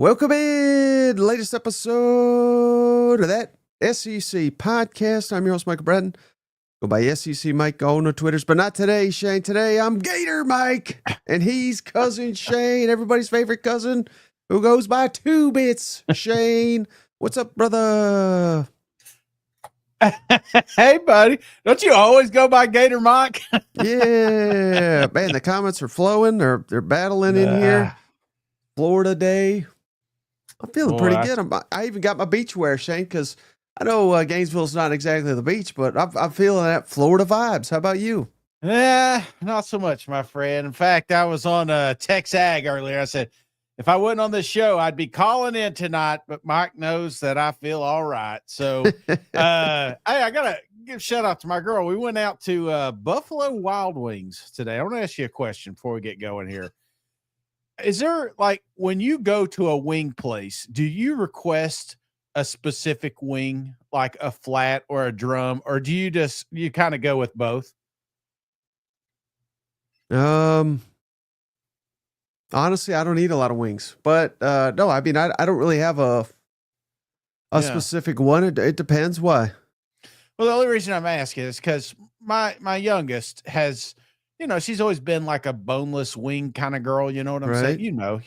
Welcome in, latest episode of that SEC podcast. I'm your host, Michael Bratton. Go by SEC Mike on the Twitters, but not today, Shane. Today, I'm Gator Mike, and he's cousin Shane, everybody's favorite cousin, who goes by 2 Bits. Shane, what's up, brother? Hey, buddy. Don't you always go by Gator Mike? Yeah, man, the comments are flowing. They're battling in here. Florida Day. I'm feeling pretty good. I even got my beach wear, Shane, because I know Gainesville's not exactly the beach, but I'm feeling that Florida vibes. How about you? Not so much, my friend. In fact, I was on TexAg earlier. I said, if I wasn't on this show, I'd be calling in tonight, but Mike knows that I feel all right. So, hey, I got to give a shout out to my girl. We went out to Buffalo Wild Wings today. I want to ask you a question before we get going here. Is there, like, when you go to a wing place, do you request a specific wing, like a flat or a drum, or do you kind of go with both? Honestly, I don't eat a lot of wings, but no, I mean, I don't really have a specific one. It depends. Why? Well, the only reason I'm asking is because my youngest has, she's always been like a boneless wing kind of girl. You know what I'm saying? You know,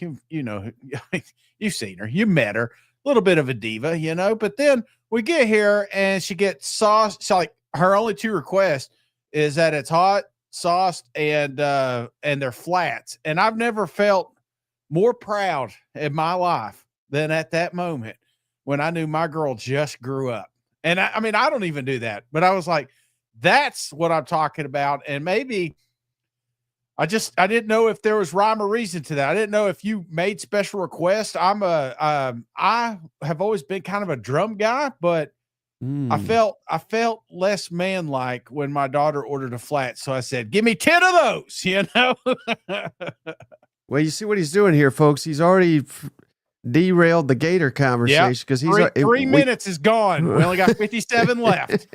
you've seen her, you met her, a little bit of a diva, but then we get here and she gets sauce. So like her only 2 requests is that it's hot, sauced, and they're flats. And I've never felt more proud in my life than at that moment when I knew my girl just grew up. And I mean, I don't even do that, but I was like, that's what I'm talking about. And maybe I didn't know if there was rhyme or reason to that. I didn't know if you made special requests. I have always been kind of a drum guy, but I felt less man-like when my daughter ordered a flat. So I said, give me 10 of those, Well, you see what he's doing here, folks. He's already derailed the Gator conversation because he's 3 minutes is gone. We only got 57 left.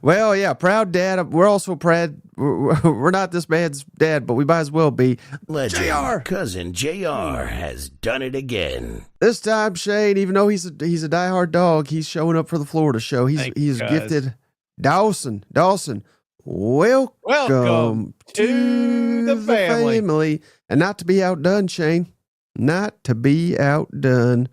Well, yeah, proud dad. We're also proud. We're not this man's dad, but we might as well be. Legend JR. Cousin JR has done it again. This time, Shane, even though he's a diehard dog, he's showing up for the Florida show. He's gifted Dawson. Welcome to the family. And not to be outdone, Shane. Not to be outdone.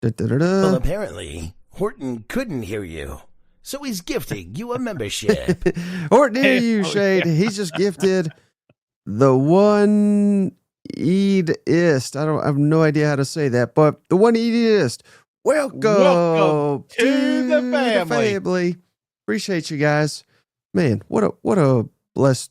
Well, apparently, Horton couldn't hear you, so he's gifting you a membership. Horton, hear you, Shane. He's just gifted the one Eedist. I have no idea how to say that, but the one Eedist. Welcome to the family. Appreciate you guys. Man, what a blessed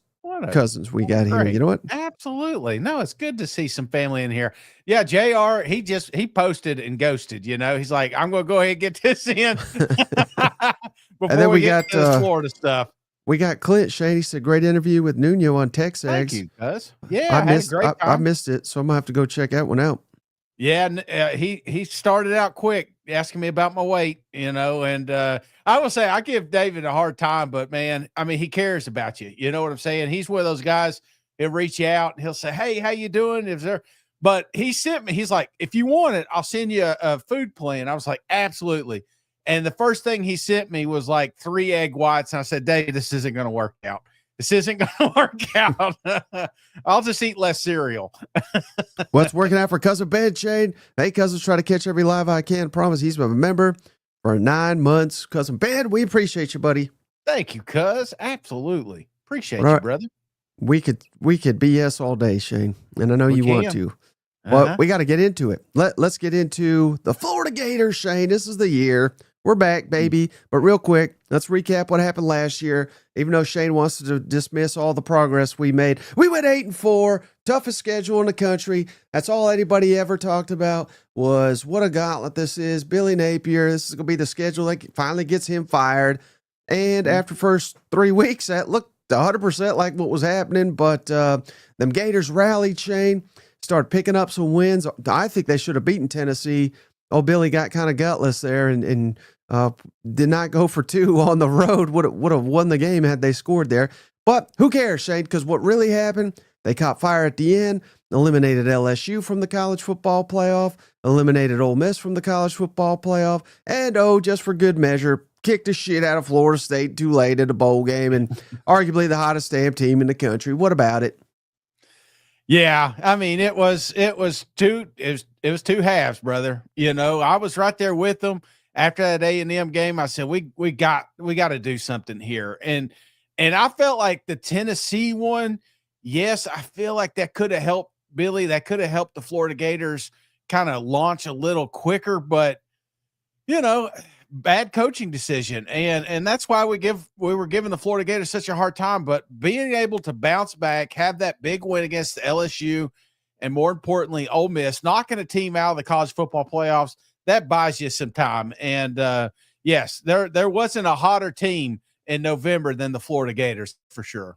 cousins we got here. You know what? Absolutely. No, it's good to see some family in here. Yeah, JR, he posted and ghosted, He's like, I'm going to go ahead and get this in before and then we get got to this Florida stuff. We got Clint. Shane, he said, great interview with Nuno on TexAgs. Thank you, cuz. Yeah, I missed it, so I'm going to have to go check that one out. Yeah, he started out quick asking me about my weight, and I will say I give David a hard time, but man, I mean, he cares about you. You know what I'm saying? He's one of those guys. He'll reach out and he'll say, "Hey, how you doing?" But he sent me. He's like, "If you want it, I'll send you a food plan." I was like, "Absolutely." And the first thing he sent me was like 3 egg whites, and I said, "Dave, this isn't going to work out. This isn't going to work out. I'll just eat less cereal." What's working out for Cousin Ben, Shane? Hey, cousins, try to catch every live I can. Promise he's a member for 9 months. Cousin Ben, we appreciate you, buddy. Thank you, cuz. Absolutely. Appreciate you, brother. We could BS all day, Shane, and I know you want to. But we got to get into it. Let's get into the Florida Gators, Shane. This is the year. We're back, baby. But real quick, let's recap what happened last year. Even though Shane wants to dismiss all the progress we made, we went 8-4, toughest schedule in the country. That's all anybody ever talked about was what a gauntlet this is. Billy Napier, this is going to be the schedule that finally gets him fired. And after first 3 weeks, that looked 100% like what was happening. But them Gators rallied, Shane, started picking up some wins. I think they should have beaten Tennessee. Oh, Billy got kind of gutless there and did not go for 2 on the road. Would have won the game had they scored there. But who cares, Shane? Because what really happened, they caught fire at the end. eliminated LSU from the college football playoff, eliminated Ole Miss from the college football playoff, and just for good measure, kicked the shit out of Florida State too late at a bowl game, and arguably the hottest damn team in the country. What about it? Yeah, I mean, it was two halves, brother. I was right there with them after that A&M game. I said we got to do something here, and I felt like the Tennessee one. Yes, I feel like that could have helped Billy. That could have helped the Florida Gators kind of launch a little quicker, but bad coaching decision. And that's why we were giving the Florida Gators such a hard time, but being able to bounce back, have that big win against LSU, and more importantly, Ole Miss, knocking a team out of the college football playoffs, that buys you some time. And yes, there wasn't a hotter team in November than the Florida Gators for sure.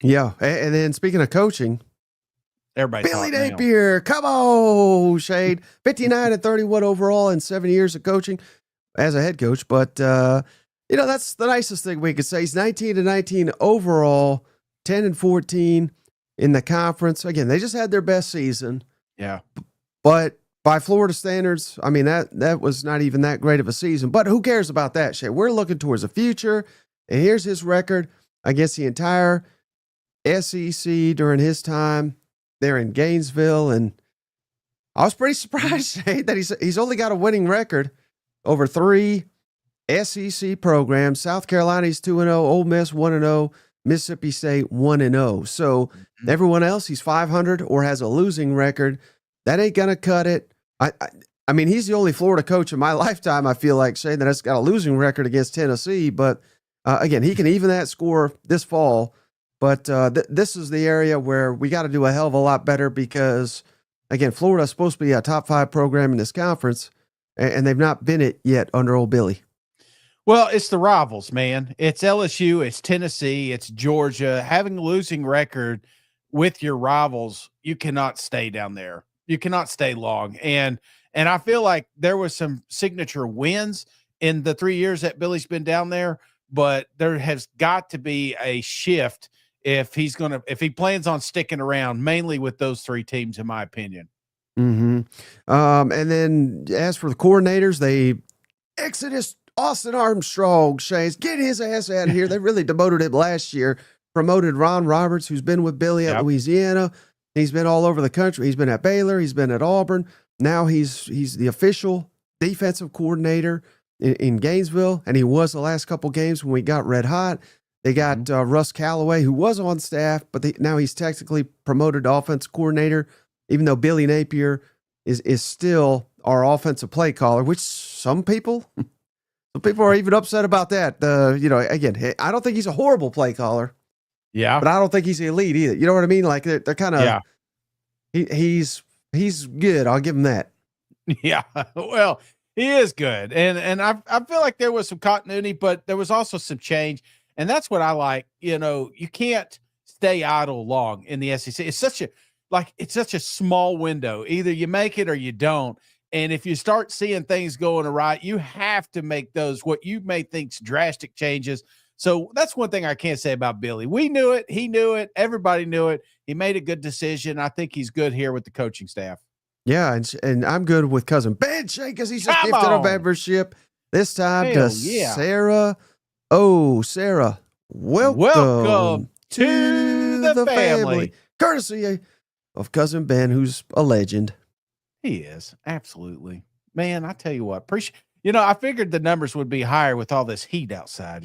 Yeah. And then speaking of coaching, everybody, Billy Napier, come on, Shade, 59-31 overall in 7 years of coaching as a head coach. But, that's the nicest thing we could say. He's 19-19 overall, 10-14 in the conference. Again, they just had their best season. Yeah. But by Florida standards, I mean, that was not even that great of a season. But who cares about that, Shay? We're looking towards the future. And here's his record against the entire SEC during his time there in Gainesville. And I was pretty surprised, Shay, that he's only got a winning record over 3 SEC programs. South Carolina's 2-0, Ole Miss 1-0, Mississippi State 1-0. So everyone else, he's 500 or has a losing record. That ain't gonna cut it. I mean, he's the only Florida coach in my lifetime, I feel like, saying that has got a losing record against Tennessee. But again, he can even that score this fall. But this is the area where we got to do a hell of a lot better because, again, Florida's supposed to be a top 5 program in this conference, and they've not been it yet under old Billy. Well, it's the rivals, man. It's LSU, it's Tennessee, it's Georgia. Having a losing record with your rivals, you cannot stay down there. You cannot stay long. And I feel like there was some signature wins in the 3 years that Billy's been down there, but there has got to be a shift if he plans on sticking around, mainly with those 3 teams, in my opinion. Mm-hmm. And then as for the coordinators, they Exodus Austin Armstrong, Shays, get his ass out of here. They really demoted him last year. Promoted Ron Roberts, who's been with Billy at Louisiana. He's been all over the country. He's been at Baylor. He's been at Auburn. Now he's the official defensive coordinator in Gainesville, and he was the last couple games when we got red hot. They got Russ Callaway, who was on staff, but now he's technically promoted to offensive coordinator, even though Billy Napier is still our offensive play caller, which some people are even upset about that. Again, I don't think he's a horrible play caller. Yeah. But I don't think he's elite either. You know what I mean? Like they're kind of, he's good. I'll give him that. Yeah. Well, he is good. And I feel like there was some continuity, but there was also some change. And that's what I like. You can't stay idle long in the SEC. It's such a small window. Either you make it or you don't. And if you start seeing things going awry, you have to make those, what you may think, drastic changes. So that's one thing I can't say about Billy. We knew it. He knew it. Everybody knew it. He made a good decision. I think he's good here with the coaching staff. Yeah, and I'm good with Cousin Ben Shea because he's just gifted a membership this time to Sarah. Oh, Sarah, welcome to the family. Courtesy of Cousin Ben, who's a legend. He is. Absolutely. Man, I tell you what, I figured the numbers would be higher with all this heat outside,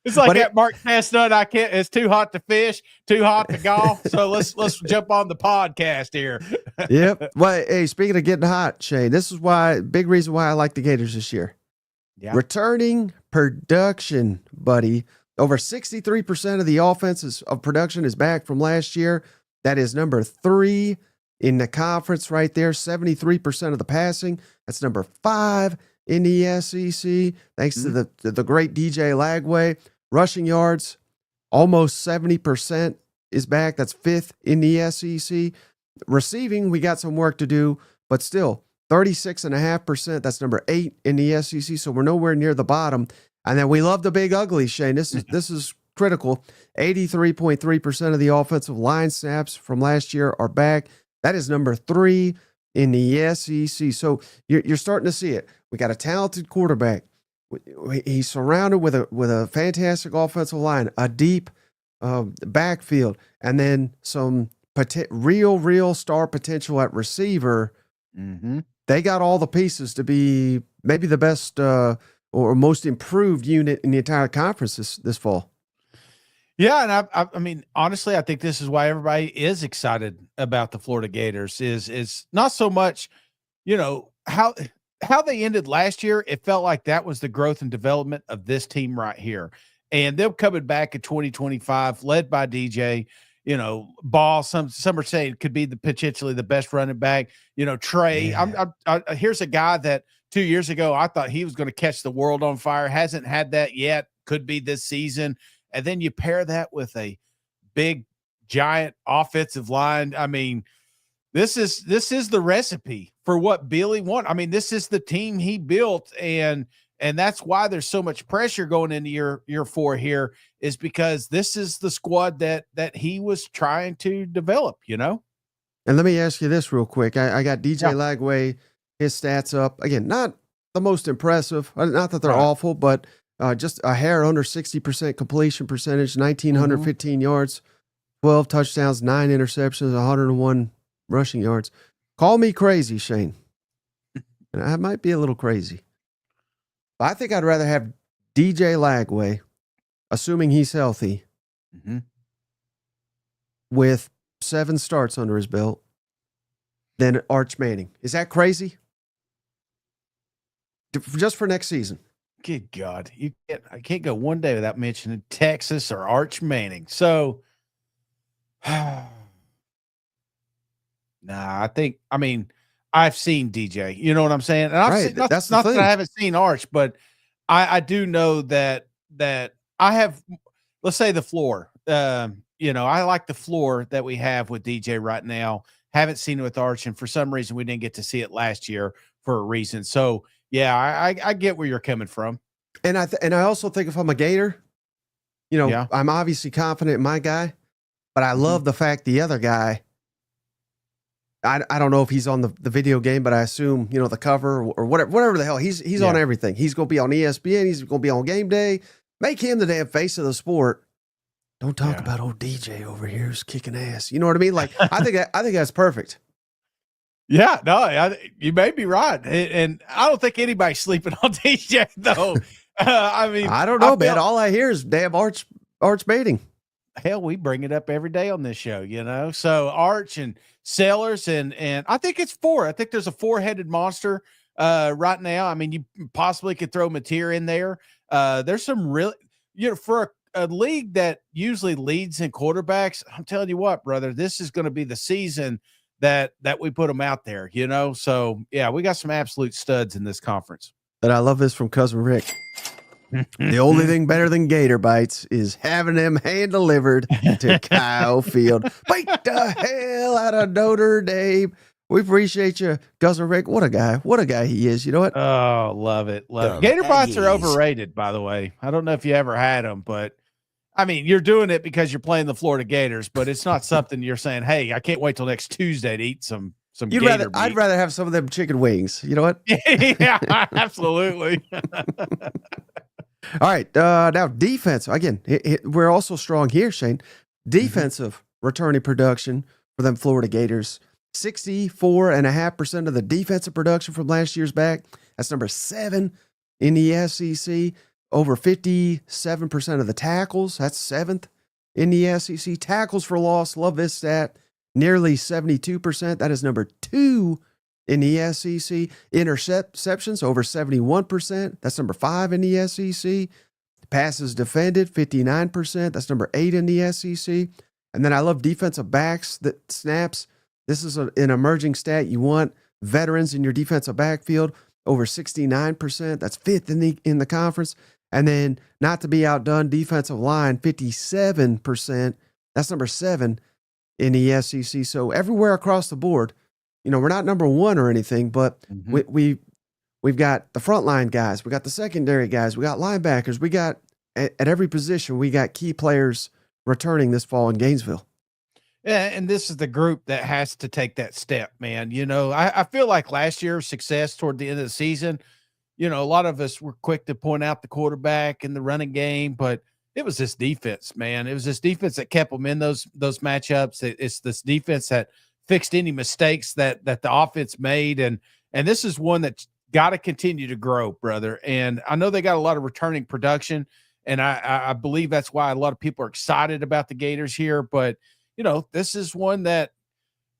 It's like that Mark Chestnut. It's too hot to fish, too hot to golf. So let's jump on the podcast here. Yep. Well, hey, speaking of getting hot, Shane, this is big reason why I like the Gators this year. Yeah. Returning production, buddy. Over 63% of the offenses of production is back from last year. That is number 3 in the conference right there. 73% of the passing. That's number 5 in the SEC. Thanks to the great DJ Lagway. Rushing yards, almost 70% is back. That's 5th in the SEC. Receiving, we got some work to do, but still 36.5%. That's number 8 in the SEC. So we're nowhere near the bottom. And then we love the big ugly, Shane. This is critical. 83.3% of the offensive line snaps from last year are back. That is number 3 in the SEC. So you're starting to see it. We got a talented quarterback. He's surrounded with a fantastic offensive line, a deep backfield, and then some real star potential at receiver. Mm-hmm. They got all the pieces to be maybe the best or most improved unit in the entire conference this fall. Yeah, and I mean, honestly, I think this is why everybody is excited about the Florida Gators. Is not so much, how they ended last year. It felt like that was the growth and development of this team right here, and they're coming back in 2025, led by DJ. Ball. Some are saying could be potentially the best running back. Trey. Yeah. Here's a guy that 2 years ago I thought he was going to catch the world on fire. Hasn't had that yet. Could be this season. And then you pair that with a big, giant offensive line. I mean, this is the recipe for what Billy wanted. I mean, this is the team he built, and that's why there's so much pressure going into year 4 here, is because this is the squad that he was trying to develop, And let me ask you this real quick. I got DJ Lagway, his stats up. Again, not the most impressive. Not that they're awful, but just a hair under 60% completion percentage, 1,915 yards, 12 touchdowns, 9 interceptions, 101 rushing yards. Call me crazy, Shane. And I might be a little crazy. But I think I'd rather have DJ Lagway, assuming he's healthy, with 7 starts under his belt, than Arch Manning. Is that crazy? Just for next season. Good God. I can't go one day without mentioning Texas or Arch Manning. So, I mean, I've seen DJ, you know what I'm saying? And I've seen, not that I haven't seen Arch, but I do know that I have, let's say, the floor. I like the floor that we have with DJ right now. Haven't seen it with Arch, and for some reason we didn't get to see it last year for a reason. So yeah, I get where you're coming from. And I also think if I'm a Gator, I'm obviously confident in my guy, but I love the fact the other guy, I don't know if he's on the video game, but I assume, the cover or whatever the hell. He's on everything. He's going to be on ESPN. He's going to be on game day. Make him the damn face of the sport. Don't talk about old DJ over here who's kicking ass. You know what I mean? Like, I think that's perfect. Yeah, no, you may be right. And I don't think anybody's sleeping on DJ though. I mean, I don't know, man. All I hear is damn Arch baiting. Hell, we bring it up every day on this show, So Arch and Sellers and I think it's 4. I think there's a 4-headed monster right now. I mean, you possibly could throw Mateer in there. There's some really, for a league that usually leads in quarterbacks, I'm telling you what, brother, this is going to be the season that we put them out there, So yeah, we got some absolute studs in this conference. And I love this from Cousin Rick. The only thing better than Gator bites is having them hand delivered to Kyle Field. Bite the hell out of Notre Dame. We appreciate you, Cousin Rick. What a guy he is. You know what? Oh, love it. Gator bites are overrated, by the way. I don't know if you ever had them, but I mean, you're doing it because you're playing the Florida Gators, but it's not something you're saying, hey, I can't wait till next Tuesday to eat some Gator meat. I'd rather have some of them chicken wings. You know what? Yeah, absolutely. All right. Now, defense. Again, we're also strong here, Shane. Defensive returning production for them Florida Gators. 64.5% of the defensive production from last year's back. That's number 7 in the SEC. Over 57% of the tackles. That's 7th in the SEC. Tackles for loss. Love this stat. Nearly 72%. That is number 2 in the SEC. Interceptions, over 71%. That's number 5 in the SEC. Passes defended, 59%. That's number 8 in the SEC. And then I love defensive backs that snaps. This is an emerging stat. You want veterans in your defensive backfield, over 69%. That's 5th in the conference. And then, not to be outdone, defensive line, 57%. That's number 7 in the SEC. So everywhere across the board, we're not number 1 or anything, but we've got the frontline guys, we got the secondary guys, we got linebackers, we got at every position, we got key players returning this fall in Gainesville. Yeah, and this is the group that has to take that step, man. I feel like last year's success toward the end of the season, a lot of us were quick to point out the quarterback and the running game, but it was this defense, man. It was this defense that kept them in those matchups. It's this defense that fixed any mistakes that the offense made, and this is one that's got to continue to grow, brother. And I know they got a lot of returning production, and I believe that's why a lot of people are excited about the Gators here, but this is one that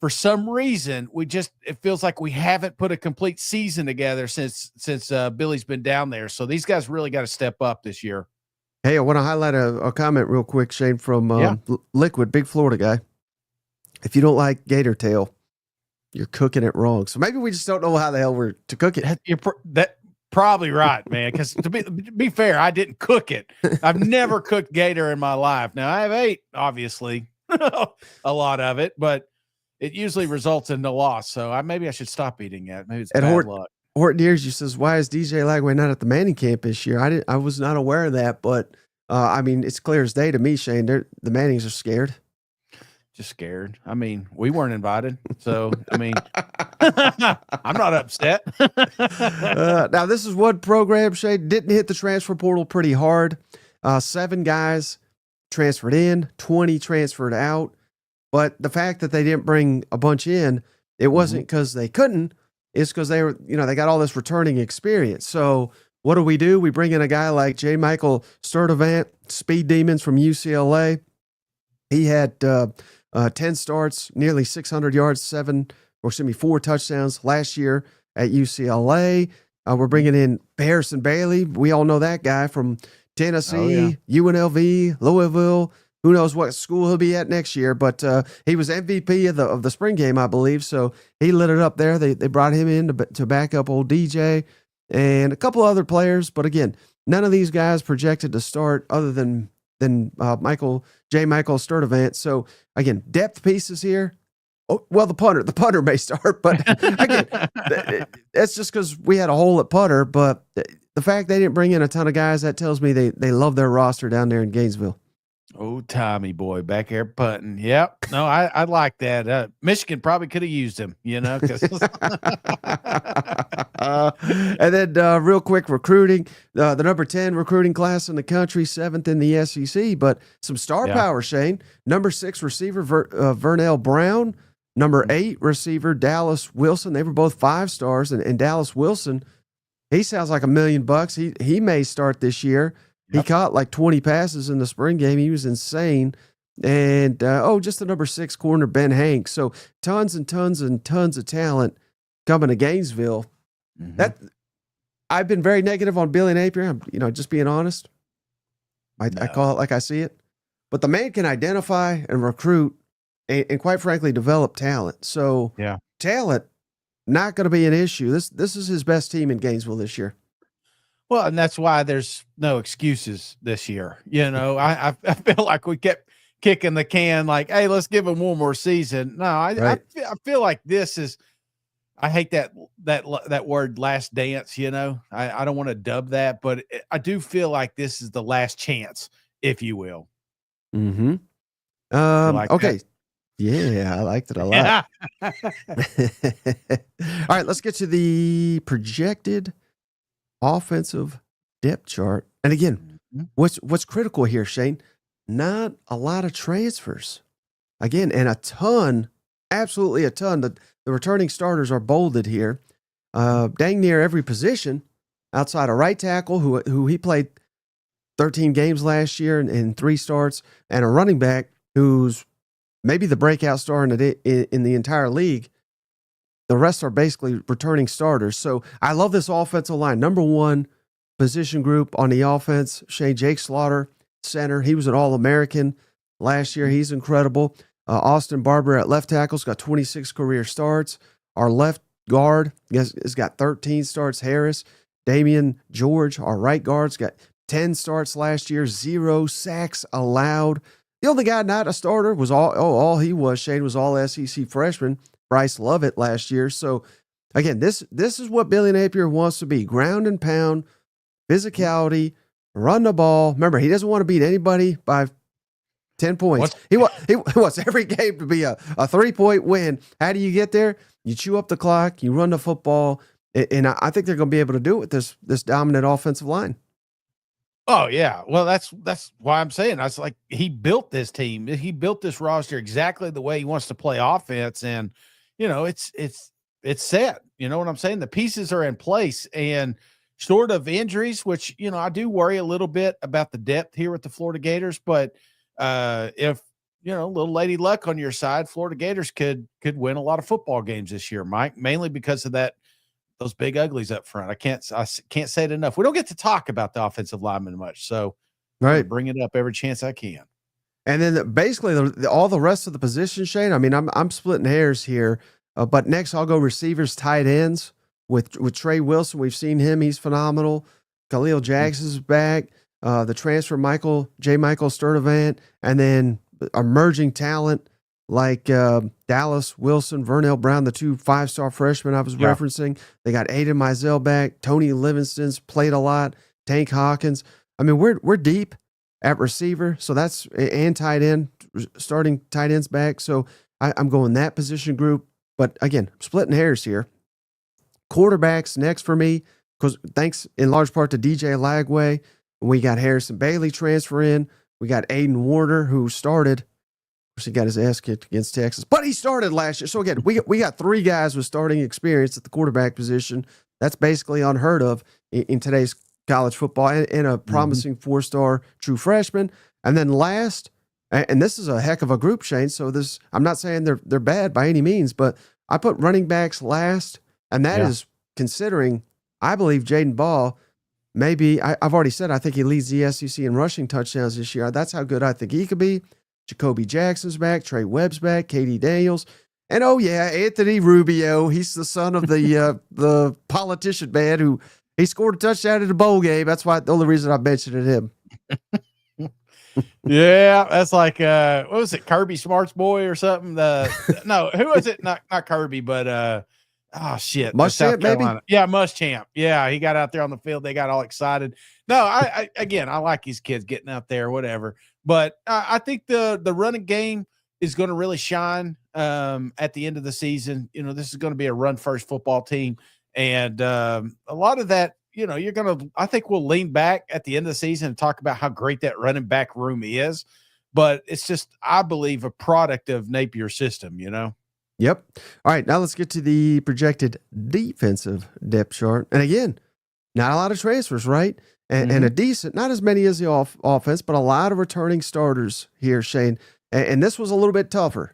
for some reason it feels like we haven't put a complete season together since Billy's been down there. So these guys really got to step up this year. Hey, I want to highlight a comment real quick, Shane, from Liquid, big Florida guy. If you don't like gator tail, you're cooking it wrong. So maybe we just don't know how the hell we're to cook it. You're probably right, man. Because to be fair, I didn't cook it. I've never cooked gator in my life. Now I have ate, obviously, a lot of it, but it usually results in the loss. So maybe I should stop eating it. Maybe it's bad luck. Horton Ears, you says, why is DJ Lagway not at the Manning camp this year? I was not aware of that, but I mean, it's clear as day to me, Shane. The Mannings are scared. Just scared. I mean, we weren't invited, so I mean, I'm not upset. Now, this is one program, Shane, didn't hit the transfer portal pretty hard. 7 guys transferred in, 20 transferred out. But the fact that they didn't bring a bunch in, it wasn't because they couldn't. It's because they were, they got all this returning experience. So what do? We bring in a guy like J. Michael Sturdivant, Speed Demons from UCLA. He had 10 starts, nearly 600 yards, 4 touchdowns last year at UCLA. We're bringing in Harrison Bailey. We all know that guy from Tennessee, UNLV, Louisville. Who knows what school he'll be at next year, but he was MVP of the spring game, I believe, so he lit it up there. They brought him in to back up old DJ and a couple other players, but again, none of these guys projected to start other than Michael Sturdivant. So again, depth pieces here. Oh, well, the punter may start, but again, that's just because we had a hole at punter, but the fact they didn't bring in a ton of guys, that tells me they love their roster down there in Gainesville. Oh, Tommy boy, back there punting. Yep. No, I like that. Michigan probably could have used him, Cause and then real quick recruiting, the number 10 recruiting class in the country, 7th in the SEC, but some star power, Shane. Number 6 receiver, Vernell Brown. Number 8 receiver, Dallas Wilson. They were both 5 stars, and Dallas Wilson, he sounds like $1 million. He may start this year. He caught like 20 passes in the spring game. He was insane. And, just the number 6 corner, Ben Hanks. So tons and tons and tons of talent coming to Gainesville. That I've been very negative on Billy Napier. I'm, just being honest. I call it like I see it. But the man can identify and recruit and quite frankly, develop talent. So talent, not going to be an issue. This is his best team in Gainesville this year. Well, and that's why there's no excuses this year. I feel like we kept kicking the can like, hey, let's give him one more season. No, I feel like this is, I hate that word last dance, I don't want to dub that, but I do feel like this is the last chance, if you will. Okay. That? Yeah, I liked it a lot. All right, let's get to the projected offensive depth chart. And again, what's critical here, Shane? Not a lot of transfers. Again, and a ton, absolutely a ton. The returning starters are bolded here. Dang near every position outside of right tackle, who he played 13 games last year and 3 starts, and a running back who's maybe the breakout star in the entire league. The rest are basically returning starters. So I love this offensive line. Number 1 position group on the offense, Shane, Jake Slaughter, center. He was an All-American last year. He's incredible. Austin Barber at left tackle's got 26 career starts. Our left guard has got 13 starts. Harris. Damian George, our right guard's got 10 starts last year, 0 sacks allowed. The only guy not a starter was all he was, Shane, was all SEC freshman, Bryce Lovett last year. So again, this is what Billy Napier wants to be: ground and pound, physicality, run the ball. Remember, he doesn't want to beat anybody by 10 points. He wants every game to be a 3-point win. How do you get there? You chew up the clock, you run the football, and I think they're going to be able to do it with this dominant offensive line. Oh yeah. Well, that's why I'm saying I was like, he built this team. He built this roster exactly the way he wants to play offense. And, it's set. You know what I'm saying? The pieces are in place, and short of injuries, which, I do worry a little bit about the depth here with the Florida Gators, but if, little lady luck on your side, Florida Gators could win a lot of football games this year, Mike, mainly because of those big uglies up front. I can't say it enough. We don't get to talk about the offensive linemen much, so right, bring it up every chance I can. And then basically all the rest of the positions, Shane. I mean, I'm splitting hairs here, but next I'll go receivers, tight ends with Trey Wilson. We've seen him; he's phenomenal. Khalil Jackson's back. The transfer Michael Sturdivant, and then emerging talent like Dallas Wilson, Vernell Brown, the 2 5-star freshmen I was referencing. They got Aiden Mizell back. Tony Livingston's played a lot. Tank Hawkins. I mean, we're deep at receiver, so that's and tight end, starting tight ends back. So I'm going that position group. But again, splitting hairs here. Quarterbacks next for me, because thanks in large part to DJ Lagway. We got Harrison Bailey transfer in. We got Aiden Warner, who started. Of course, he got his ass kicked against Texas, but he started last year. So again, we got 3 guys with starting experience at the quarterback position. That's basically unheard of in today's college football, and a promising 4-star true freshman. And then last, and this is a heck of a group, Shane. So I'm not saying they're bad by any means, but I put running backs last, and that is considering I believe Jaden Ball. Maybe I've already said I think he leads the SEC in rushing touchdowns this year. That's how good I think he could be. Jacoby Jackson's back, Trey Webb's back, Katie Daniels, and Anthony Rubio. He's the son of the politician man who he scored a touchdown in the bowl game. That's why the only reason I mentioned him. Yeah, that's like what was it, Kirby Smart's boy or something? No, who was it? Not Kirby, but Muschamp, maybe? Yeah, Muschamp. Yeah, he got out there on the field. They got all excited. No, I like these kids getting out there, whatever. But I think the running game is going to really shine at the end of the season. This is going to be a run-first football team. And a lot of that, I think we'll lean back at the end of the season and talk about how great that running back room is. But it's just, I believe, a product of Napier's system, Yep. All right, now let's get to the projected defensive depth chart. And again, not a lot of transfers, right? And a decent, not as many as the offense, but a lot of returning starters here, Shane. And this was a little bit tougher.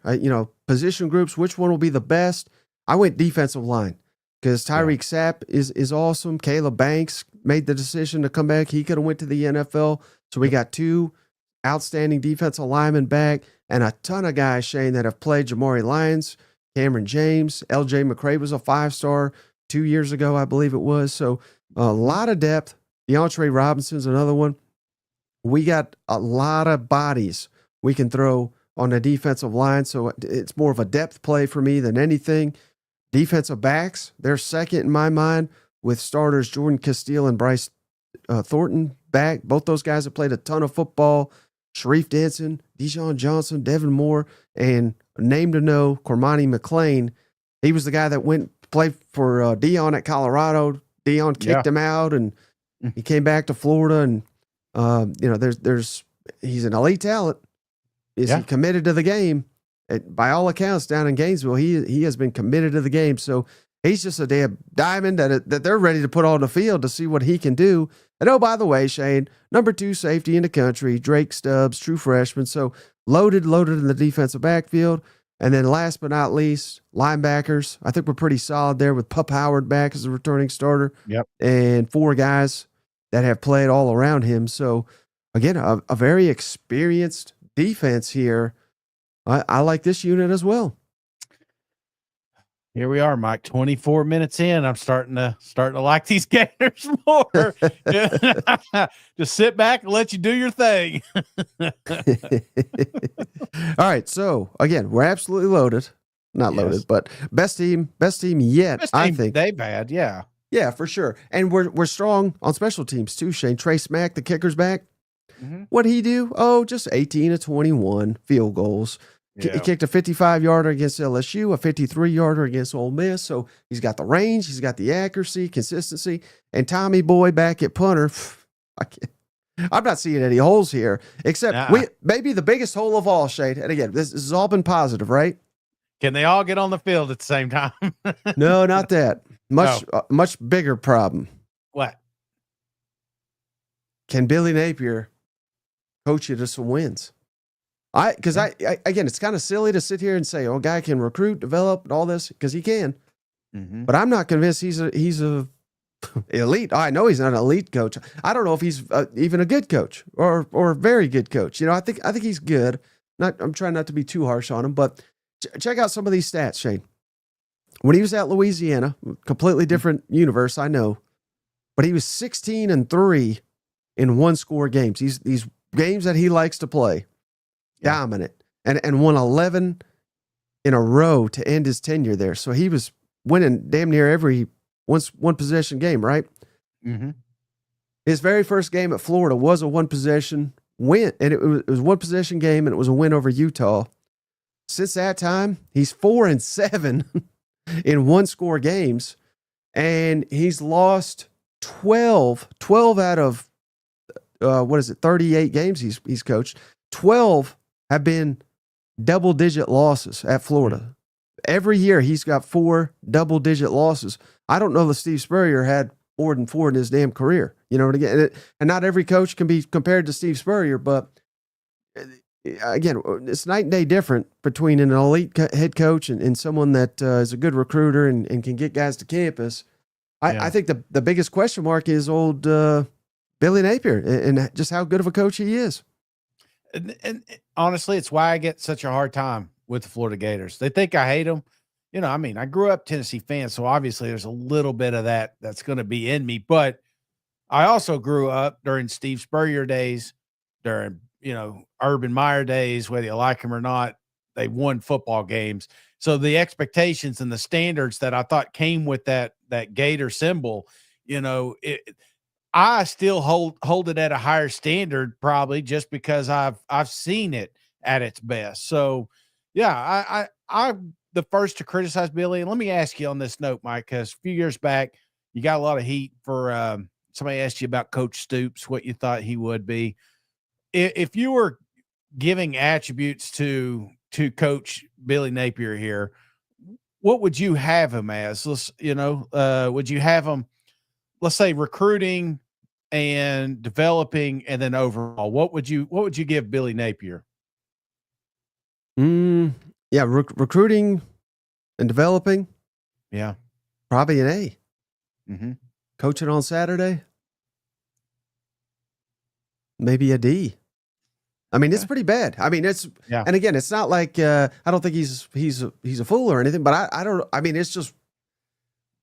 Position groups, which one will be the best? I went defensive line because Tyreek Sapp is awesome. Caleb Banks made the decision to come back. He could have went to the NFL. So we got 2 outstanding defensive linemen back and a ton of guys, Shane, that have played. Jamari Lyons, Cameron James, LJ McCray was a 5-star 2 years ago, I believe it was. So a lot of depth. DeAndre Robinson's another one. We got a lot of bodies we can throw on the defensive line. So it's more of a depth play for me than anything. Defensive backs, they're second in my mind with starters Jordan Castile and Bryce Thornton back. Both those guys have played a ton of football. Sharif Denson, Dijon Johnson, Devin Moore, and name to know, Cormani McClain. He was the guy that went play for Dion at Colorado. Dion kicked him out, and he came back to Florida. And he's an elite talent. Is he committed to the game? By all accounts, down in Gainesville, he has been committed to the game. So he's just a damn diamond that they're ready to put on the field to see what he can do. And oh, by the way, Shane, number 2 safety in the country, Drake Stubbs, true freshman. So loaded in the defensive backfield. And then last but not least, linebackers. I think we're pretty solid there with Pup Howard back as a returning starter. Yep. And 4 guys that have played all around him. So again, a very experienced defense here. I like this unit as well. Here we are, Mike. 24 minutes in, I'm starting to like these Gators more. Just sit back and let you do your thing. All right. So again, we're absolutely loaded. Not loaded, but best team yet. Best team I think they've had. Yeah. Yeah, for sure. And we're strong on special teams too, Shane. Trey Smack, the kicker's back. Mm-hmm. What'd he do? Oh, just 18 of 21 field goals. Yeah. He kicked a 55-yarder against LSU, a 53-yarder against Ole Miss. So he's got the range, he's got the accuracy, consistency. And Tommy Boy back at punter, I'm not seeing any holes here, except maybe the biggest hole of all, Shade. And again, this has all been positive, right? Can they all get on the field at the same time? No, not that. Much bigger problem. What? Can Billy Napier coach you to some wins? Because again, it's kind of silly to sit here and say, "Oh, a guy can recruit, develop, and all this," because he can. Mm-hmm. But I'm not convinced he's a elite. I know he's not an elite coach. I don't know if he's even a good coach or a very good coach. You know, I think he's good. I'm trying not to be too harsh on him, but check out some of these stats, Shane. When he was at Louisiana, completely different universe, I know, but he was 16-3 in one-score games. These games that he likes to play. Dominant, and won 11 in a row to end his tenure there. So he was winning damn near every one possession game, right? Mm-hmm. His very first game at Florida was a one possession win, and it was one possession game, and it was a win over Utah. Since that time, he's 4-7 in one score games, and he's lost 12 out of 38 games he's coached. 12 have been double-digit losses at Florida. Every year, he's got 4 double-digit losses. I don't know that Steve Spurrier had more than 4 in his damn career. You know what again? And not every coach can be compared to Steve Spurrier, but again, it's night and day different between an elite head coach and someone that is a good recruiter and can get guys to campus. I think the biggest question mark is old Billy Napier and just how good of a coach he is. And honestly, it's why I get such a hard time with the Florida Gators. They think I hate them. You know, I mean, I grew up Tennessee fan, so obviously there's a little bit of that's going to be in me. But I also grew up during Steve Spurrier days, during, Urban Meyer days, whether you like them or not. They won football games. So the expectations and the standards that I thought came with that Gator symbol, I still hold it at a higher standard, probably just because I've seen it at its best. So, yeah, I'm the first to criticize Billy. And let me ask you on this note, Mike, because a few years back, you got a lot of heat for somebody asked you about Coach Stoops, what you thought he would be. If you were giving attributes to Coach Billy Napier here, what would you have him as? Would you have him, let's say, recruiting and developing, and then overall, what would you give Billy Napier? Yeah, recruiting and developing. Yeah, probably an A. Mm-hmm. Coaching on Saturday, maybe a D. I mean, it's pretty bad. I mean, and again, it's not like I don't think he's a fool or anything, but I don't. I mean, it's just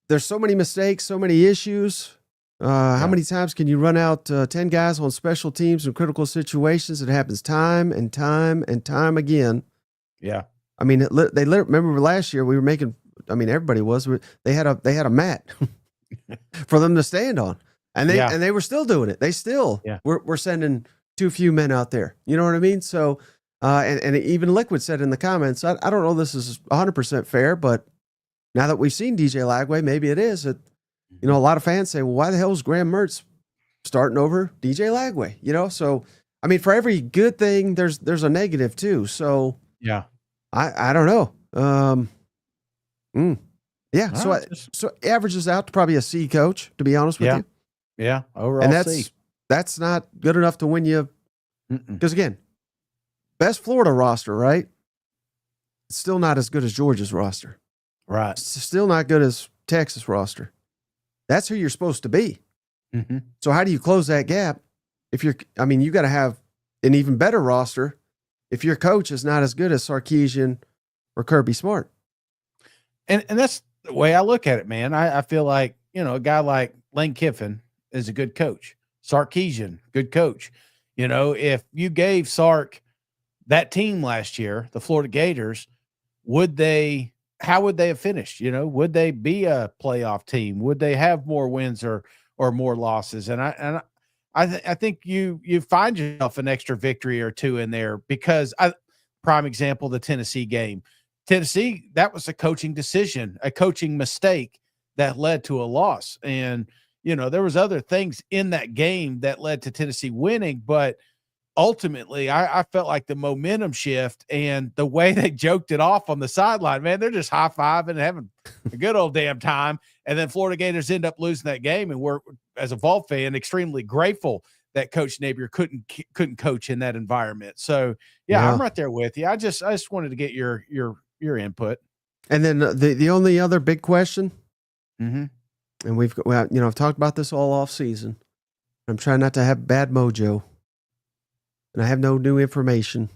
there's so many mistakes, so many issues. How many times can you run out 10 guys on special teams in critical situations? It happens time and time and time again. Yeah. I mean, remember last year we were making. I mean, everybody was. They had a mat for them to stand on, and they were still doing it. They still were sending too few men out there. You know what I mean? So, and even Liquid said in the comments, I don't know this is 100% fair, but now that we've seen DJ Lagway, maybe it is. A lot of fans say, well, why the hell is Graham Mertz starting over DJ Lagway? So, I mean, for every good thing, there's a negative too. So, yeah, I don't know. Yeah. So, so averages out to probably a C coach, to be honest with you. Yeah. Overall, and that's not good enough to win you. Because again, best Florida roster, right? It's still not as good as Georgia's roster. Right. It's still not good as Texas roster. That's who you're supposed to be. Mm-hmm. So how do you close that gap? You got to have an even better roster if your coach is not as good as Sarkisian or Kirby Smart. And that's the way I look at it, man. I feel like, a guy like Lane Kiffin is a good coach. Sarkisian, good coach. If you gave Sark that team last year, the Florida Gators, would they how would they have finished? Would they be a playoff team? Would they have more wins or more losses? And I think you find yourself an extra victory or two in there because prime example, the Tennessee game. Tennessee, that was a coaching decision, a coaching mistake that led to a loss. And, there was other things in that game that led to Tennessee winning, but ultimately I felt like the momentum shift and the way they joked it off on the sideline, man, they're just high-fiving and having a good old damn time. And then Florida Gators end up losing that game. And we're, as a Vol fan, extremely grateful that Coach Napier couldn't coach in that environment. So yeah, I'm right there with you. I just wanted to get your input. And then the only other big question, and I've talked about this all off season. I'm trying not to have bad mojo, and I have no new information,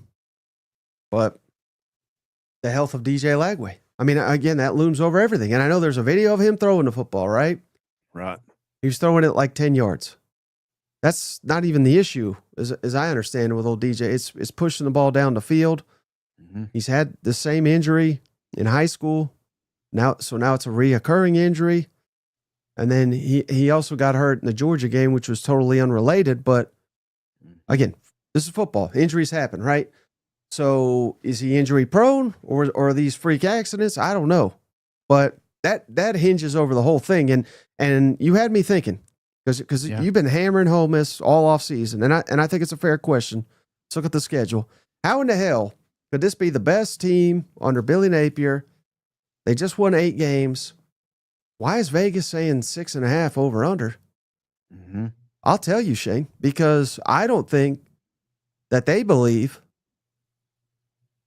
but the health of DJ Lagway. I mean, again, that looms over everything. And I know there's a video of him throwing the football, right? Right. He was throwing it like 10 yards. That's not even the issue, as I understand it with old DJ. It's pushing the ball down the field. He's had the same injury in high school. Now it's a reoccurring injury. And then he also got hurt in the Georgia game, which was totally unrelated. But again, this is football. Injuries happen, right? So is he injury prone or are these freak accidents? I don't know. But that hinges over the whole thing. And you had me thinking, because you've been hammering home this all off season. And I think it's a fair question. Let's look at the schedule. How in the hell could this be the best team under Billy Napier? They just won 8 games. Why is Vegas saying 6.5 over under? I'll tell you, Shane, because I don't think that they believe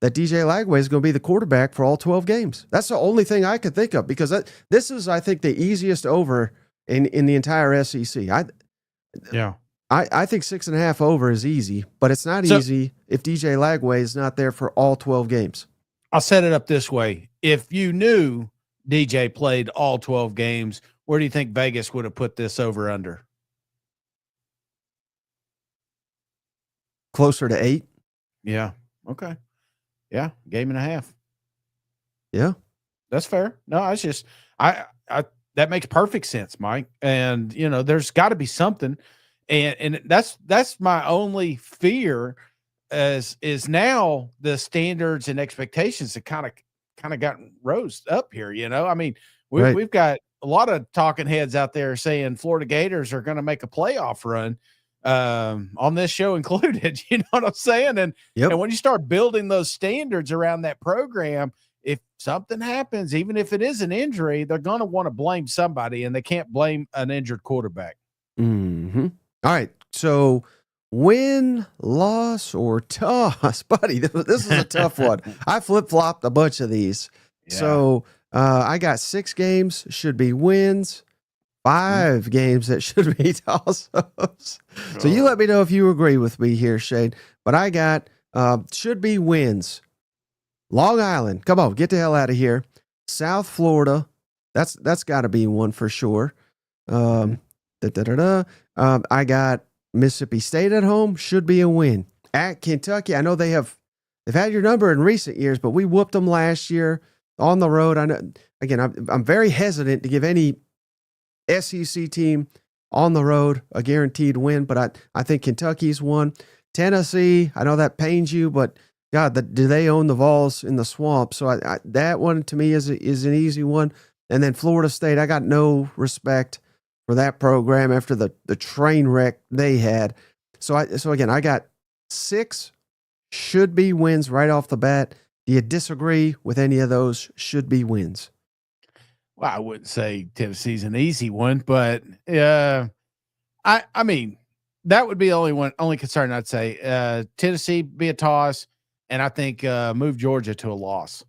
that DJ Lagway is going to be the quarterback for all 12 games. That's the only thing I could think of, because this is, I think, the easiest over in the entire SEC. I think 6.5 over is easy, but it's not easy if DJ Lagway is not there for all 12 games. I'll set it up this way. If you knew DJ played all 12 games, where do you think Vegas would have put this over under? Closer to 8. Yeah. Okay. Yeah. Game and a half. Yeah. That's fair. No, it's just, that makes perfect sense, Mike. And, there's got to be something. And that's my only fear is now the standards and expectations that kind of gotten rose up here. I mean, we've got a lot of talking heads out there saying Florida Gators are going to make a playoff run, on this show included. You know what I'm saying? And when you start building those standards around that program, if something happens, even if it is an injury, they're going to want to blame somebody, and they can't blame an injured quarterback. All right. So win, loss, or toss, buddy. This is a tough one. I flip-flopped a bunch of these. Yeah. So I got 6 games should be wins, 5 games that should be tosses. So you let me know if you agree with me here, Shane. But I got should be wins. Long Island, come on, get the hell out of here. South Florida, that's got to be one for sure. I got Mississippi State at home, should be a win. At Kentucky, I know they've had your number in recent years, but we whooped them last year on the road. I know, again, I'm very hesitant to give any SEC team on the road a guaranteed win, but I think Kentucky's one. Tennessee, I know that pains you, but God, do they own the Vols in the swamp? So that one to me is an easy one. And then Florida State, I got no respect for that program after the train wreck they had. So again, I got 6 should be wins right off the bat. Do you disagree with any of those should be wins? Well, I wouldn't say Tennessee's an easy one, but I mean, that would be the only concern I'd say. Tennessee be a toss, and I think move Georgia to a loss.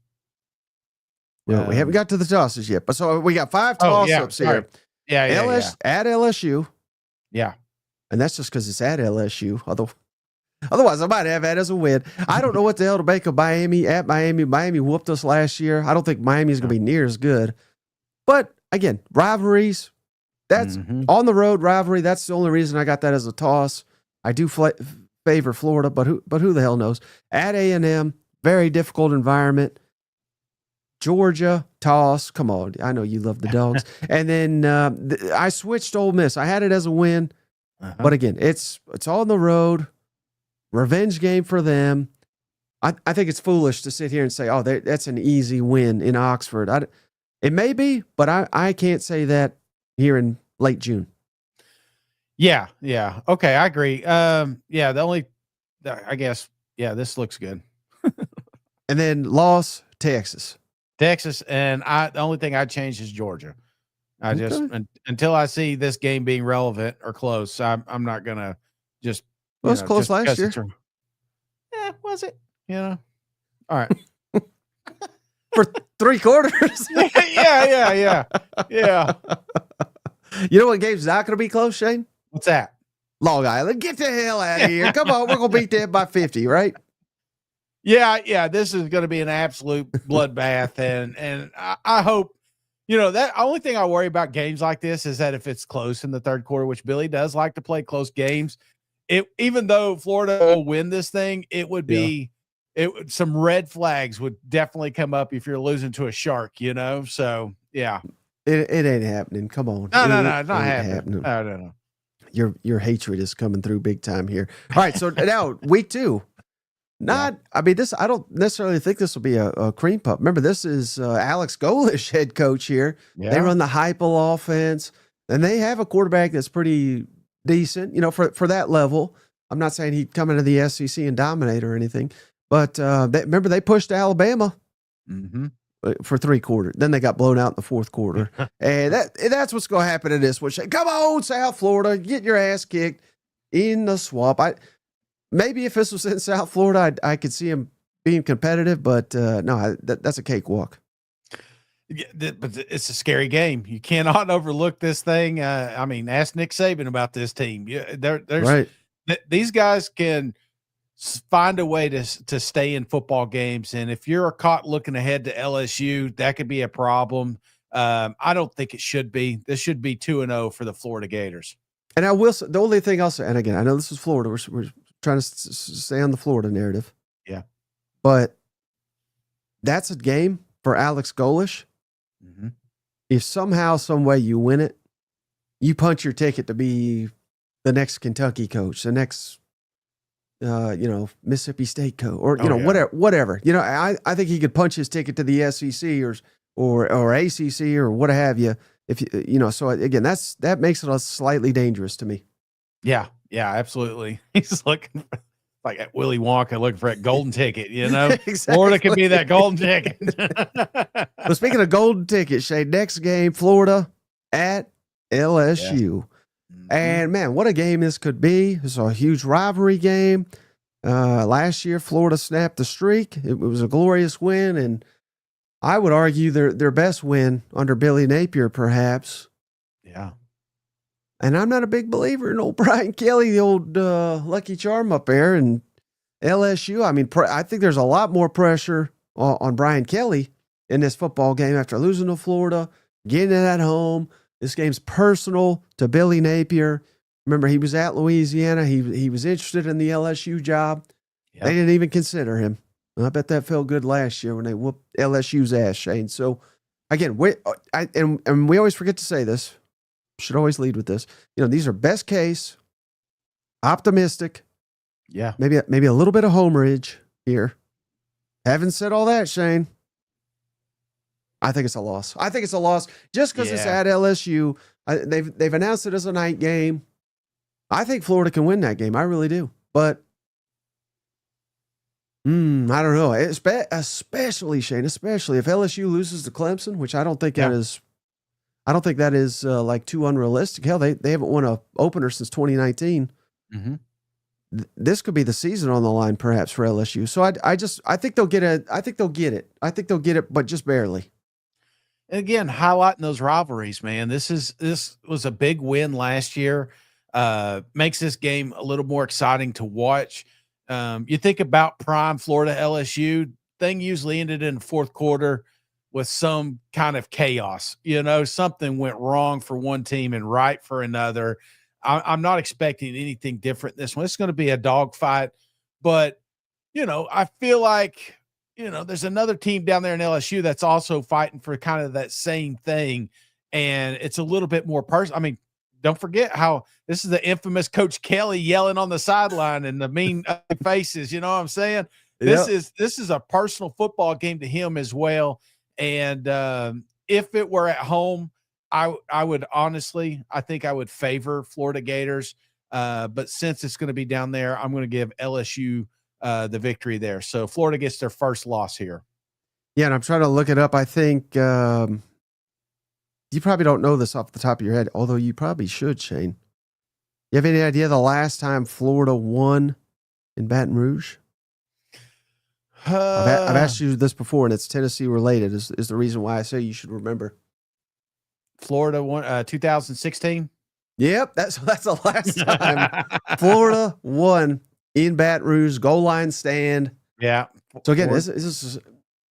Well, we haven't got to the tosses yet, but so we got 5 toss-ups here. Yeah. At LSU. Yeah. And that's just because it's at LSU. Otherwise, I might have that as a win. I don't know what the hell to make of Miami. At Miami, Miami whooped us last year. I don't think Miami's going to be near as good. But again, rivalries, that's on the road rivalry. That's the only reason I got that as a toss. I do favor Florida, but who the hell knows? At A&M, very difficult environment. Georgia, toss. Come on. I know you love the dogs. And then I switched Ole Miss. I had it as a win. But again, it's on the road. Revenge game for them. I think it's foolish to sit here and say, oh, that's an easy win in Oxford. It may be, but I can't say that here in late June. Yeah. Okay, I agree. I guess, this looks good. And then loss, Texas, and the only thing I'd change is Georgia. I just until I see this game being relevant or close, I'm not gonna just. Well, it was close last year. Was it? All right. For 3 quarters. Yeah. You know what game's not going to be close, Shane? What's that? Long Island. Get the hell out of here. Come on, we're going to beat them by 50, right? Yeah. This is going to be an absolute bloodbath, and I hope. That only thing I worry about games like this is that if it's close in the third quarter, which Billy does like to play close games, even though Florida will win this thing, it would be some red flags would definitely come up if you're losing to a shark, So yeah, it ain't happening. Come on, no, it's not happening. No. Your hatred is coming through big time here. All right, so now week 2. I don't necessarily think this will be a cream puff. Remember, this is Alex Golish, head coach here. Yeah. They run the Heupel offense, and they have a quarterback that's pretty decent, for that level. I'm not saying he'd come into the SEC and dominate or anything, but remember they pushed Alabama for 3 quarters. Then they got blown out in the 4th quarter, and that's what's going to happen in this one. Come on, South Florida, get your ass kicked in the swamp. Maybe if this was in South Florida, I could see him being competitive, but no, that's a cakewalk. Yeah, but it's a scary game. You cannot overlook this thing. Ask Nick Saban about this team. There's right. These guys can find a way to stay in football games, and if you're caught looking ahead to LSU, that could be a problem. I don't think it should be. This should be 2-0 for the Florida Gators. And I will say, the only thing I'll say, and again, I know this is Florida. We're trying to stay on the Florida narrative. Yeah. But that's a game for Alex Golish. Mm-hmm. If somehow, some way you win it, you punch your ticket to be the next Kentucky coach, the next, Mississippi State coach, or, whatever. I think he could punch his ticket to the SEC or ACC or what have you. If so again, that makes it slightly dangerous to me. Yeah, absolutely. He's looking like at Willy Wonka, looking for that golden ticket. Exactly. Florida could be that golden ticket. Well, speaking of golden ticket, Shane, next game, Florida at LSU. Yeah. And man, what a game this could be. It's a huge rivalry game. Last year, Florida snapped the streak. It was a glorious win, and I would argue their best win under Billy Napier, perhaps. Yeah. And I'm not a big believer in old Brian Kelly, the old Lucky Charm up there, and LSU. I think there's a lot more pressure on Brian Kelly in this football game after losing to Florida, getting it at home. This game's personal to Billy Napier. Remember, he was at Louisiana. He was interested in the LSU job. Yep. They didn't even consider him. I bet that felt good last year when they whooped LSU's ass, Shane. So, again, we always forget to say this. Should always lead with this. These are best case, optimistic. Yeah. Maybe a little bit of homerage here. Having said all that, Shane, I think it's a loss. Just because it's at LSU. They've announced it as a night game. I think Florida can win that game. I really do. But I don't know. Especially, Shane, if LSU loses to Clemson, which I don't think that is. I don't think that is like too unrealistic. Hell, they haven't won an opener since 2019. Mm-hmm. This could be the season on the line, perhaps, for LSU. So I think they'll get it. I think they'll get it, but just barely. And again, highlighting those rivalries, man. This was a big win last year. Makes this game a little more exciting to watch. You think about prime Florida LSU, thing usually ended in the 4th quarter with some kind of chaos. Something went wrong for one team and right for another. I'm not expecting anything different this one. It's going to be a dogfight, but I feel like there's another team down there in LSU that's also fighting for kind of that same thing. And it's a little bit more personal. I mean, don't forget how this is the infamous Coach Kelly yelling on the sideline and the mean faces. You know what I'm saying? This is a personal football game to him as well. And if it were at home, I would honestly, I think I would favor Florida Gators. But since it's going to be down there, I'm going to give LSU the victory there. So Florida gets their first loss here. Yeah, and I'm trying to look it up. I think you probably don't know this off the top of your head, although you probably should, Shane. You have any idea the last time Florida won in Baton Rouge? I've asked you this before, and it's Tennessee related. Is the reason why I say you should remember. Florida won 2016. Yep, that's the last time Florida won in Baton Rouge, goal line stand. Yeah. So again, this is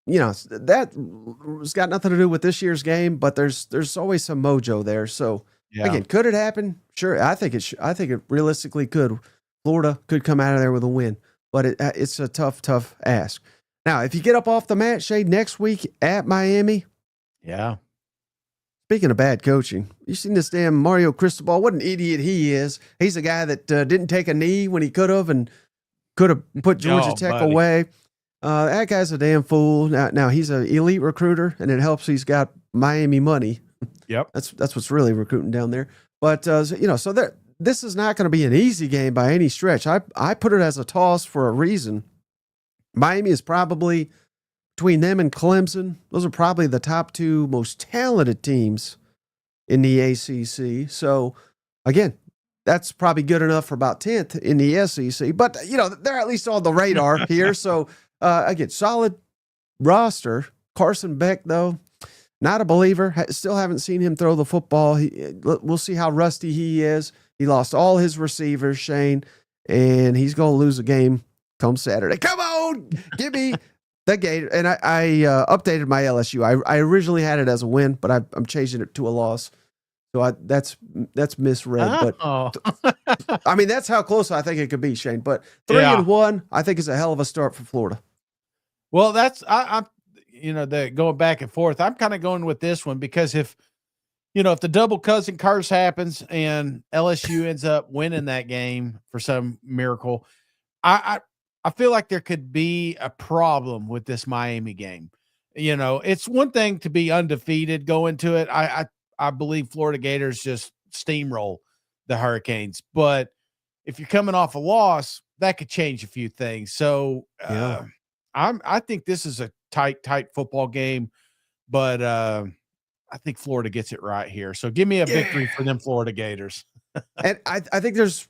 that's got nothing to do with this year's game, but there's always some mojo there. So again, could it happen? Sure, I think it realistically could. Florida could come out of there with a win, but it's a tough ask. Now, if you get up off the mat, Shade, next week at Miami. Yeah. Speaking of bad coaching, you seen this damn Mario Cristobal? What an idiot he is. He's a guy that didn't take a knee when he could have and could have put Georgia Tech away. That guy's a damn fool. Now he's an elite recruiter, and it helps he's got Miami money. Yep. That's what's really recruiting down there. But, this is not going to be an easy game by any stretch. I put it as a toss for a reason. Miami is probably, between them and Clemson, those are probably the top two most talented teams in the ACC. So, again, that's probably good enough for about 10th in the SEC. But, they're at least on the radar here. So, again, solid roster. Carson Beck, though, not a believer. Still haven't seen him throw the football. We'll see how rusty he is. He lost all his receivers, Shane, and he's going to lose a game come Saturday. Come on, give me the Gator. And I updated my LSU. I originally had it as a win, but I'm changing it to a loss. So that's misread. But I mean, that's how close I think it could be, Shane. But 3-1, I think is a hell of a start for Florida. Well, that's I'm going back and forth. I'm kind of going with this one because if the double cousin curse happens and LSU ends up winning that game for some miracle, I feel like there could be a problem with this Miami game. It's one thing to be undefeated going to it. I believe Florida Gators just steamroll the Hurricanes, but if you're coming off a loss, that could change a few things. So I think this is a tight football game, but I think Florida gets it right here. So give me a victory for them Florida Gators. And I think there's,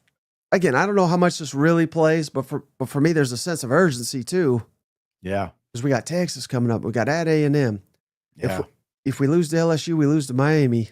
again, I don't know how much this really plays, but for me, there's a sense of urgency too. Yeah. Because we got Texas coming up. We got at A&M. Yeah. If we lose to LSU, we lose to Miami.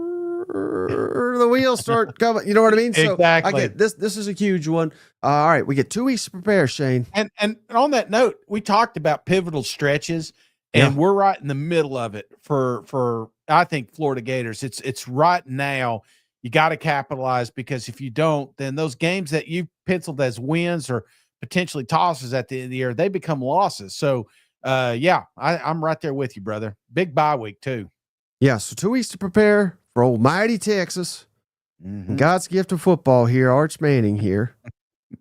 The wheels start coming. You know what I mean? So exactly. Again, this is a huge one. All right. We get 2 weeks to prepare, Shane. And on that note, we talked about pivotal stretches. And we're right in the middle of it for I think Florida Gators. It's right now. You got to capitalize because if you don't, then those games that you penciled as wins or potentially tosses at the end of the year, they become losses. So, I'm right there with you, brother. Big bye week too. Yeah, so 2 weeks to prepare for old mighty Texas. Mm-hmm. God's gift of football here, Arch Manning here.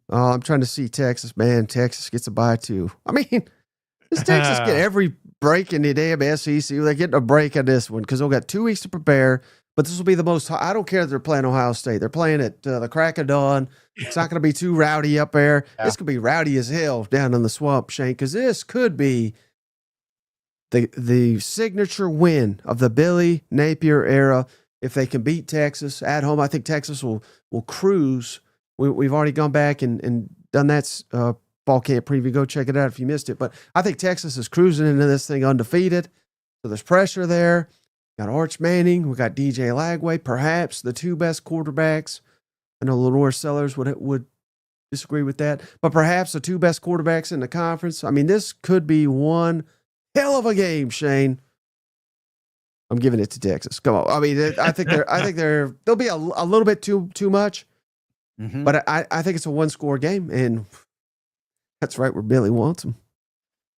I'm trying to see Texas. Man, Texas gets a bye too. I mean, does Texas get every break in the damn SEC? They're getting a break on this one because they'll got 2 weeks to prepare. But this will be the most. I don't care if they're playing Ohio State. They're playing at the crack of dawn. It's not going to be too rowdy up there. Yeah. It's going to be rowdy as hell down in the swamp, Shane, because this could be the signature win of the Billy Napier era. If they can beat Texas at home, I think Texas will cruise. We've already gone back and done that fall camp preview. Go check it out if you missed it. But I think Texas is cruising into this thing undefeated. So there's pressure there. Got Arch Manning. We got DJ Lagway, perhaps the two best quarterbacks. I know Lenore Sellers would disagree with that, but perhaps the two best quarterbacks in the conference. I mean, this could be one hell of a game, Shane. I'm giving it to Texas. Come on. I mean, I think they'll be a little bit too much, but I think it's a one-score game, and that's right where Billy wants them.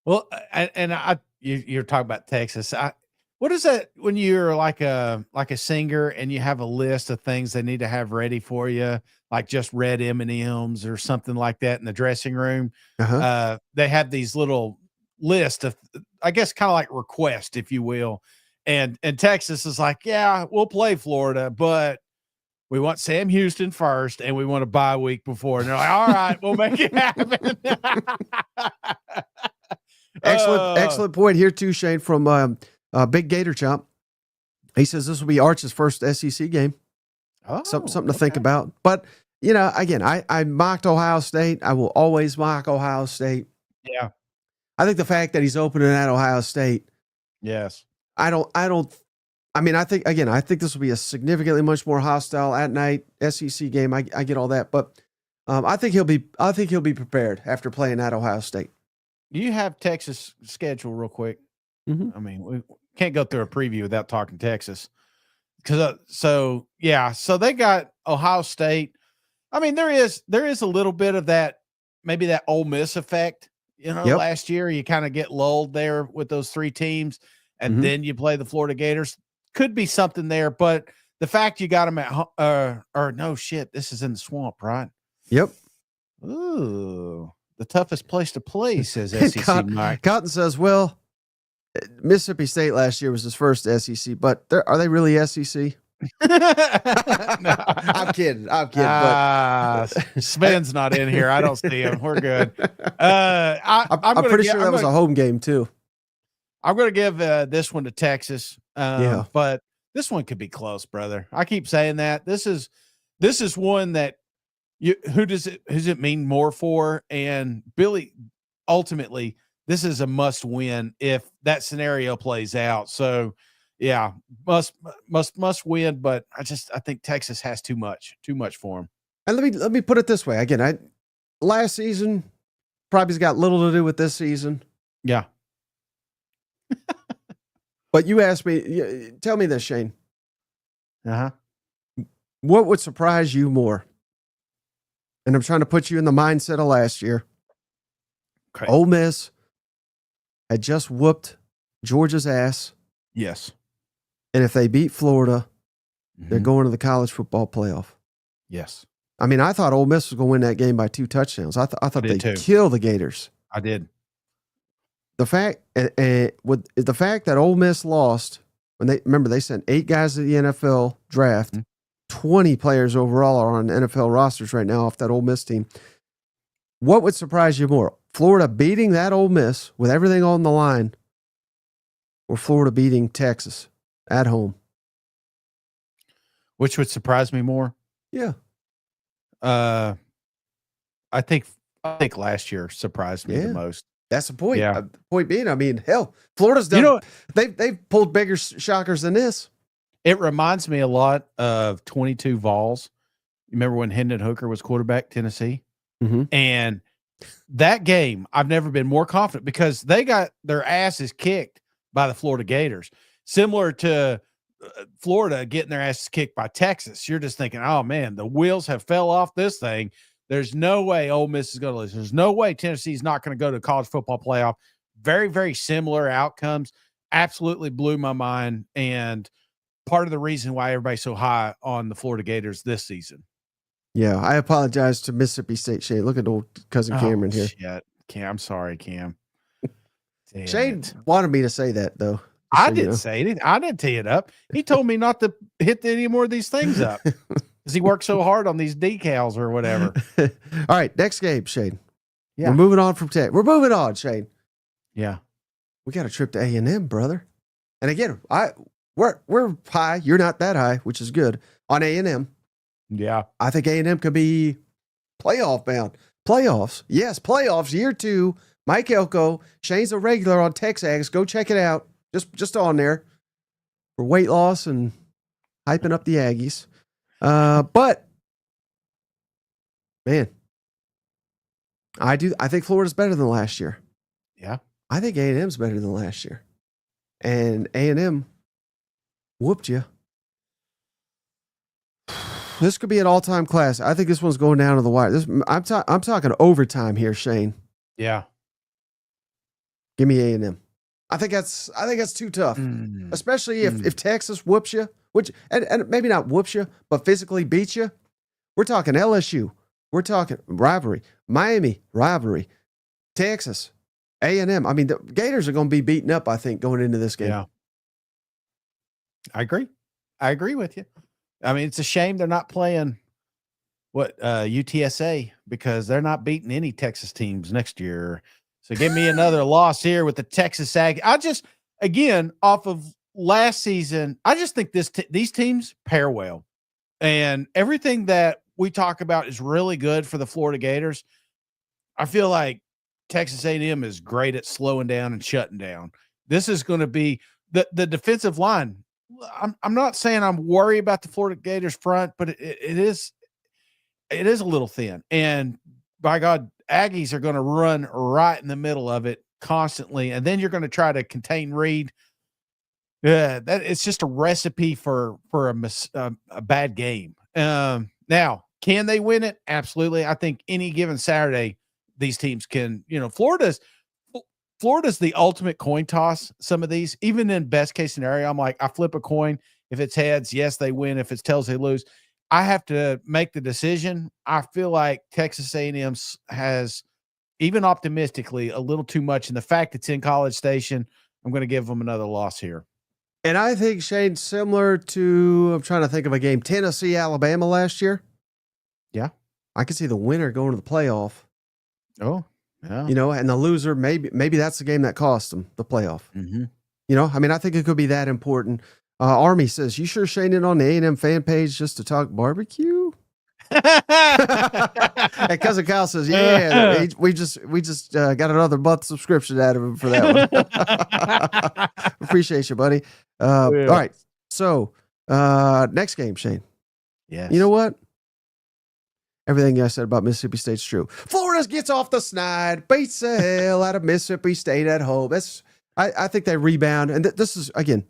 Well, you're talking about Texas. What is that when you're like a singer and you have a list of things they need to have ready for you, like just red M&Ms or something like that in the dressing room? They have these little list of, I guess, kind of like request, if you will. And Texas is like, yeah, we'll play Florida, but we want Sam Houston first, and we want a bye week before. And they're like, all right, we'll make it happen. Excellent point here too, Shane, from Big Gator Chomp. He says this will be Arch's first SEC game. Something to think about. But, again, I mocked Ohio State. I will always mock Ohio State. Yeah. I think the fact that he's opening at Ohio State. Yes. I think this will be a significantly much more hostile at night SEC game. I get all that, but I think he'll be prepared after playing at Ohio State. Do you have Texas schedule real quick? Mm-hmm. I mean, we can't go through a preview without talking Texas. So they got Ohio State. I mean, there is a little bit of that, maybe that Ole Miss effect. Last year you kind of get lulled there with those three teams, and then you play the Florida Gators. Could be something there, but the fact you got them this is in the swamp, right? Yep. Ooh, the toughest place to play, says SEC Mike. Cotton says, well, Mississippi State last year was his first SEC, but are they really SEC? No. I'm kidding. But Sven's not in here. I don't see him. We're good. I'm pretty sure that was a home game too. I'm going to give this one to Texas. But this one could be close, brother. I keep saying that. This is one that who does it mean more for? And Billy, ultimately, this is a must win if that scenario plays out. So yeah, must win, but I think Texas has too much for him. And let me put it this way. Again, last season probably's got little to do with this season. Yeah. But you asked me, tell me this, Shane. What would surprise you more? And I'm trying to put you in the mindset of last year. Okay. Ole Miss had just whooped Georgia's ass. Yes. And if they beat Florida, they're going to the college football playoff. Yes. I mean, I thought Ole Miss was going to win that game by 2 touchdowns. I thought they'd kill the Gators. I did. The fact that Ole Miss lost when they sent 8 guys to the NFL draft, 20 players overall are on NFL rosters right now off that Ole Miss team. What would surprise you more? Florida beating that Ole Miss with everything on the line, or Florida beating Texas at home? Which would surprise me more? Yeah. I think last year surprised me the most. That's the point. Yeah. The point being, I mean, hell, Florida's done. They've pulled bigger shockers than this. It reminds me a lot of 22 Vols. You remember when Hendon Hooker was quarterback, Tennessee? Mm-hmm. And that game, I've never been more confident because they got their asses kicked by the Florida Gators. Similar to Florida getting their asses kicked by Texas. You're just thinking, oh, man, the wheels have fell off this thing. There's no way Ole Miss is going to lose. There's no way Tennessee's not going to go to college football playoff. Very, very similar outcomes. Absolutely blew my mind. And part of the reason why everybody's so high on the Florida Gators this season. Yeah, I apologize to Mississippi State, Shane. Look at old cousin Cameron here. Shit. Cam, I'm sorry, Cam. Shane wanted me to say that, though. I didn't say anything. I didn't tee it up. He told me not to hit any more of these things up because he worked so hard on these decals or whatever. All right, next game, Shane. Yeah. We're moving on from Tech. We're moving on, Shane. Yeah. We got a trip to A&M, brother. And again, we're high. You're not that high, which is good on A&M. Yeah. I think A&M could be playoff bound. Playoffs. Yes, playoffs. Year 2. Mike Elko. Shane's a regular on Texags. Go check it out. Just on there for weight loss and hyping up the Aggies. But man, I think Florida's better than last year. Yeah. I think A&M's better than last year. And A&M whooped you. This could be an all-time class. I think this one's going down to the wire. I'm talking overtime here, Shane. Yeah. Give me A&M. I think that's too tough, especially if Texas whoops you, which and maybe not whoops you, but physically beats you. We're talking LSU. We're talking rivalry. Miami, rivalry. Texas, A&M. I mean, the Gators are going to be beaten up, I think, going into this game. Yeah. I agree with you. I mean, it's a shame they're not playing UTSA because they're not beating any Texas teams next year. So give me another loss here with the Texas Ag. I just, again, off of last season, I just think these teams pair well. And everything that we talk about is really good for the Florida Gators. I feel like Texas A&M is great at slowing down and shutting down. This is going to be the defensive line. I'm not saying I'm worried about the Florida Gators front, but it is a little thin. And by God, Aggies are going to run right in the middle of it constantly. And then you're going to try to contain Reed. Yeah, that it's just a recipe for a bad game. Now, can they win it? Absolutely. I think any given Saturday, these teams can, Florida's the ultimate coin toss. Some of these, even in best case scenario, I'm like, I flip a coin. If it's heads, yes, they win. If it's tails, they lose. I have to make the decision. I feel like Texas A&M has, even optimistically, a little too much. And the fact it's in College Station, I'm going to give them another loss here. And I think, Shane, similar to, I'm trying to think of a game, Tennessee, Alabama last year. Yeah. I could see the winner going to the playoff. Oh, yeah. And the loser, maybe that's the game that cost them the playoff. Mm-hmm. I mean, I think it could be that important. Army says, you sure Shane in on the A&M fan page just to talk barbecue? And Cousin Kyle says, yeah, we just got another month subscription out of him for that one. Appreciate you, buddy. All right. So next game, Shane. Yes. You know what? Everything I said about Mississippi State's true. Florida gets off the snide, beats the hell out of Mississippi State at home. I think they rebound. And this is, again,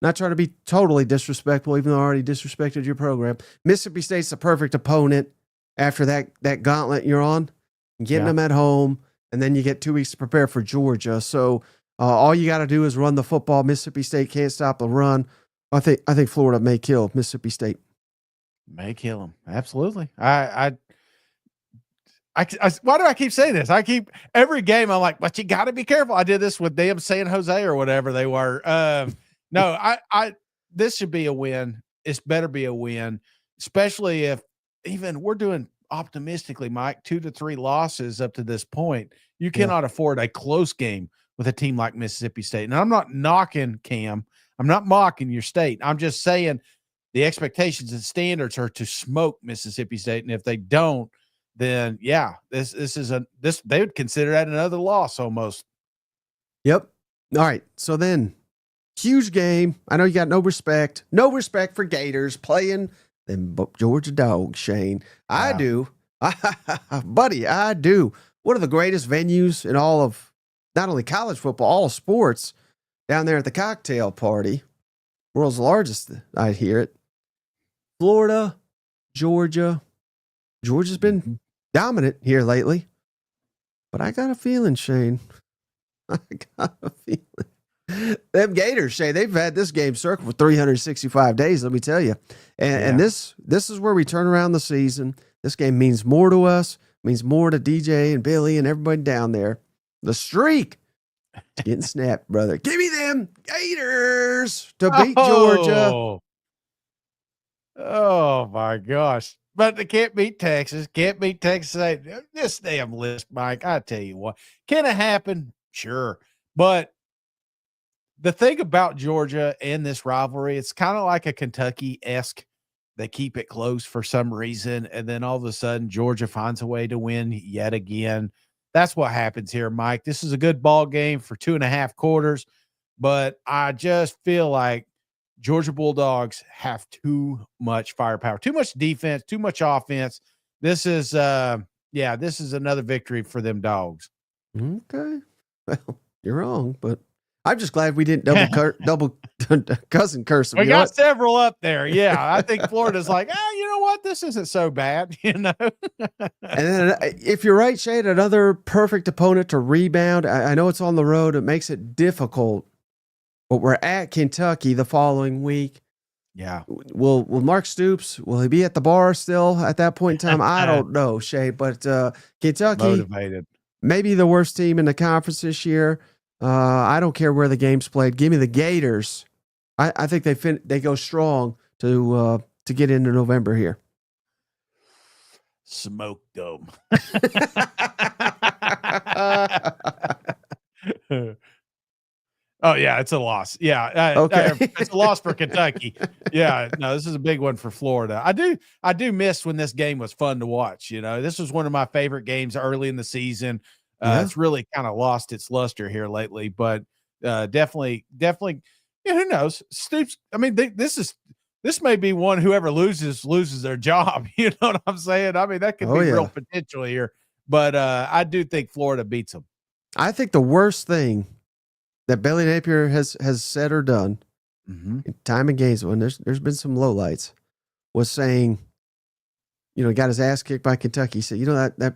not trying to be totally disrespectful, even though I already disrespected your program. Mississippi State's the perfect opponent after that gauntlet you're on, getting them at home, and then you get 2 weeks to prepare for Georgia. So all you got to do is run the football. Mississippi State can't stop the run. I think Florida may kill Mississippi State. May kill them. Absolutely. I why do I keep saying this? Every game I'm like, but you got to be careful. I did this with them San Jose or whatever they were. No, this should be a win. It's better be a win, especially if even we're doing optimistically, Mike, 2 to 3 losses up to this point. You cannot afford a close game with a team like Mississippi State. And I'm not knocking Cam. I'm not mocking your state. I'm just saying the expectations and standards are to smoke Mississippi State. And if they don't, then they would consider that another loss almost. Yep. All right. So then, huge game. I know you got no respect for Gators playing them Georgia Dogs, Shane. I do. Buddy, I do. One of the greatest venues in all of not only college football, all sports, down there at the cocktail party. World's largest, I hear it. Florida, Georgia. Georgia's been dominant here lately. But I got a feeling, Shane. I got a feeling. Them Gators, Shane, they've had this game circled for 365 days, let me tell you. And this is where we turn around the season. This game means more to us, means more to DJ and Billy and everybody down there. The streak is getting snapped, brother. Give me them Gators to beat Georgia. Oh, my gosh. But they can't beat Texas. Can't beat Texas. This damn list, Mike, I tell you what. Can it happen? Sure. But the thing about Georgia and this rivalry, it's kind of like a Kentucky-esque. They keep it close for some reason, and then all of a sudden, Georgia finds a way to win yet again. That's what happens here, Mike. This is a good ball game for 2.5 quarters, but I just feel like Georgia Bulldogs have too much firepower, too much defense, too much offense. This is another victory for them Dogs. Okay. Well, you're wrong, but I'm just glad we didn't double cousin curse them. We got several up there. Yeah. I think Florida's like, you know what? This isn't so bad, And then if you're right, Shane, another perfect opponent to rebound. I know it's on the road. It makes it difficult, but we're at Kentucky the following week. Yeah. Will Mark Stoops, will he be at the bar still at that point in time? I don't know, Shay, but Kentucky, motivated, maybe the worst team in the conference this year. I don't care where the game's played. Give me the Gators. I think they go strong to get into November here. Smoke them. Oh yeah, it's a loss. Yeah, okay, it's a loss for Kentucky. Yeah, no, this is a big one for Florida. I do miss when this game was fun to watch. You know, this was one of my favorite games early in the season. It's really kind of lost its luster here lately, but definitely. Yeah, who knows? Stoops. I mean, this may be one whoever loses their job. You know what I'm saying? I mean, that could be real potential here. But I do think Florida beats them. I think the worst thing that Billy Napier has said or done in time and Gainesville, and there's been some lowlights, was saying, you know, he got his ass kicked by Kentucky. He said, you know, that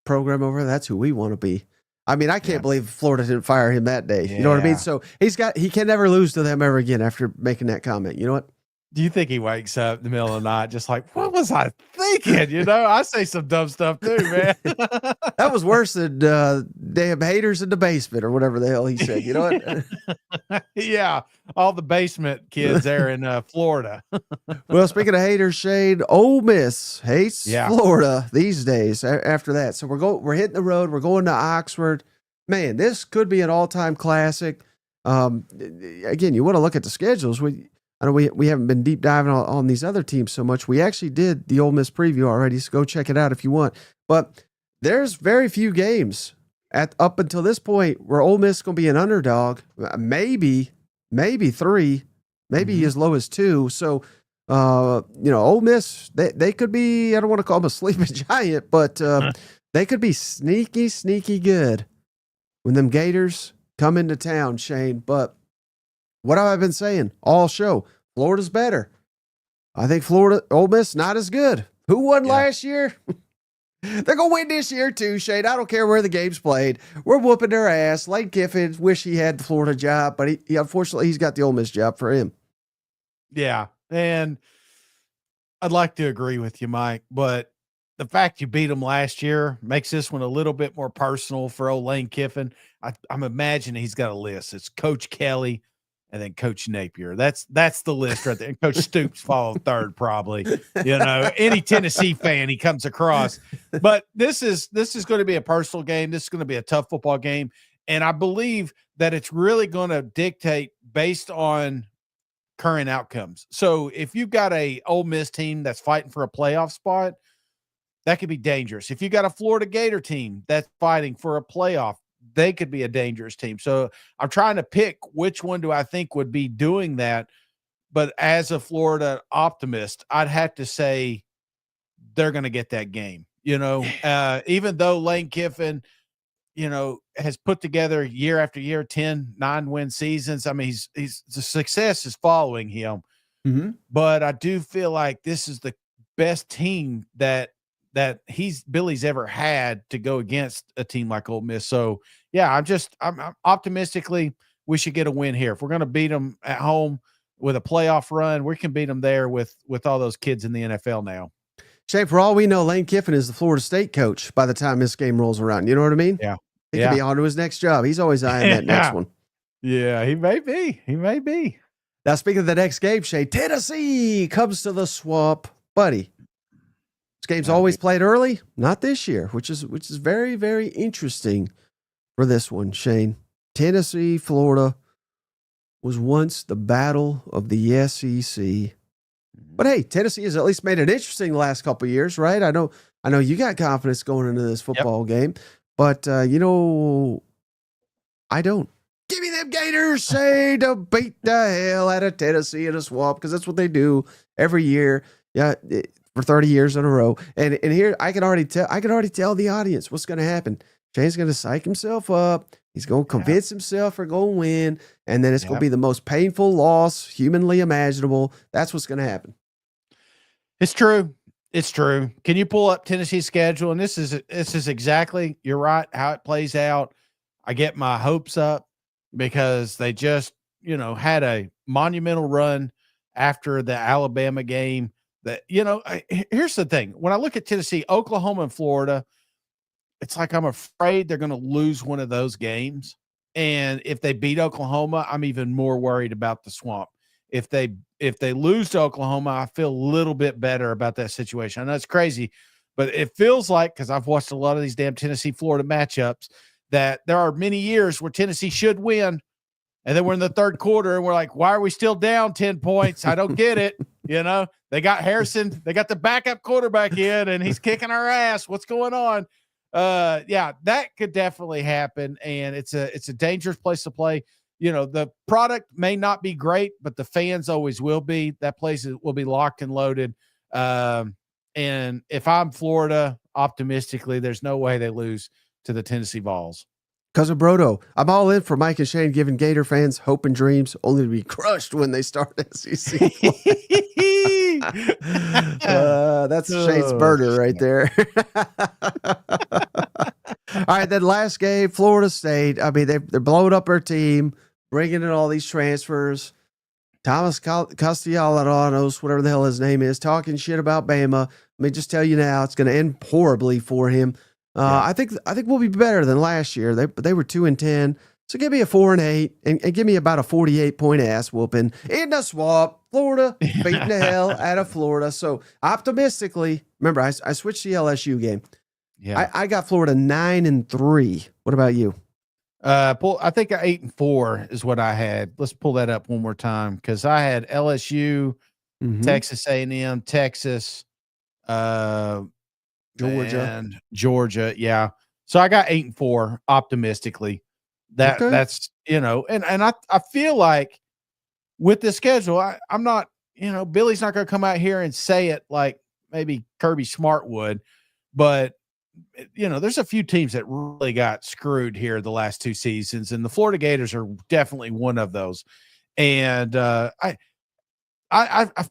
program over there, that's who we want to be. I mean, I can't believe Florida didn't fire him that day. You know what I mean? So he can never lose to them ever again after making that comment. You know what? Do you think he wakes up in the middle of the night just like, what was I thinking? You know, I say some dumb stuff too, man. That was worse than damn haters in the basement or whatever the hell he said. You know what? Yeah, all the basement kids there in Florida. Well, speaking of haters, Shane, Ole Miss hates Florida these days after that. So we're hitting the road. We're going to Oxford. Man, this could be an all-time classic. Again, you want to look at the schedules. I know we haven't been deep diving on these other teams so much. We actually did the Ole Miss preview already, so go check it out if you want. But there's very few games up until this point where Ole Miss is going to be an underdog. Maybe 3, maybe as low as 2. So, you know, Ole Miss, they could be, I don't want to call them a sleeping giant, but they could be sneaky good when them Gators come into town, Shane. But what have I been saying all show? Florida's better. I think Ole Miss not as good. Who won last year? They're going to win this year too, Shane. I don't care where the game's played. We're whooping their ass. Lane Kiffin wish he had the Florida job, but he unfortunately, he's got the Ole Miss job for him. Yeah, and I'd like to agree with you, Mike, but the fact you beat them last year makes this one a little bit more personal for old Lane Kiffin. I'm imagining he's got a list. It's Coach Kelly, and then Coach Napier. That's the list right there. And Coach Stoops followed third, probably. You know, any Tennessee fan he comes across. But this is going to be a personal game. This is going to be a tough football game. And I believe that it's really going to dictate based on current outcomes. So if you've got a Ole Miss team that's fighting for a playoff spot, that could be dangerous. If you got a Florida Gator team that's fighting for a playoff, they could be a dangerous team. So I'm trying to pick which one do I think would be doing that. But as a Florida optimist, I'd have to say they're going to get that game. You know, even though Lane Kiffin, you know, has put together year after year 10 9-win seasons. I mean, he's the success is following him. But I do feel like this is the best team that Billy's ever had to go against a team like Ole Miss. So yeah, I'm optimistically we should get a win here. If we're going to beat them at home with a playoff run, we can beat them there with all those kids in the NFL now. Shane, for all we know, Lane Kiffin is the Florida State coach by the time this game rolls around. You know what I mean? Yeah. He could be on to his next job. He's always eyeing that next one. Yeah, he may be. Now, speaking of the next game, Shane, Tennessee comes to the Swamp. Buddy, this game's always played early. Not this year, which is very, very interesting for this one, Shane. Tennessee, Florida was once the battle of the SEC. But hey, Tennessee has at least made it interesting the last couple of years, right? I know you got confidence going into this football game, but you know, I don't. Give me them Gators, say, to beat the hell out of Tennessee in a Swamp, because that's what they do every year. Yeah, for 30 years in a row. And here I can already tell the audience what's going to happen. Shane's going to psych himself up. He's going to convince himself we're going to win, and then it's going to be the most painful loss humanly imaginable. That's what's going to happen. It's true. It's true. Can you pull up Tennessee's schedule? And this is exactly, you're right, how it plays out. I get my hopes up because they just, had a monumental run after the Alabama game. That, here's the thing. When I look at Tennessee, Oklahoma, and Florida, it's like I'm afraid they're going to lose one of those games. And if they beat Oklahoma, I'm even more worried about the Swamp. If they lose to Oklahoma, I feel a little bit better about that situation. I know it's crazy, but it feels like, because I've watched a lot of these damn Tennessee-Florida matchups, that there are many years where Tennessee should win, and then we're in the third quarter, and we're like, why are we still down 10 points? I don't get it. They got Harrison. They got the backup quarterback in, and he's kicking our ass. What's going on? Yeah, that could definitely happen, and it's a dangerous place to play. The product may not be great, but the fans always will be. That place will be locked and loaded. And if I'm Florida, optimistically, there's no way they lose to the Tennessee Vols. Cousin Brodo, I'm all in for Mike and Shane giving Gator fans hope and dreams, only to be crushed when they start SEC. That's Shane's burner right there. All right, then last game, Florida State. I mean, they're blowing up their team, bringing in all these transfers. Thomas Castellanos, whatever the hell his name is, talking shit about Bama. Let me just tell you now, it's going to end horribly for him. I think we'll be better than last year. They were 2-10. So give me a 4-8 and give me about a 48-point ass whooping in the Swamp. Florida beating the hell out of Florida. So optimistically, remember I switched the LSU game. Yeah, I got Florida 9-3. What about you? I think 8-4 is what I had. Let's pull that up one more time, because I had LSU, Texas A&M, Texas, Georgia. Yeah. So I got 8-4 optimistically. That's, and I feel like with the schedule, I'm not, Billy's not going to come out here and say it like maybe Kirby Smart would, but there's a few teams that really got screwed here the last two seasons, and the Florida Gators are definitely one of those. And I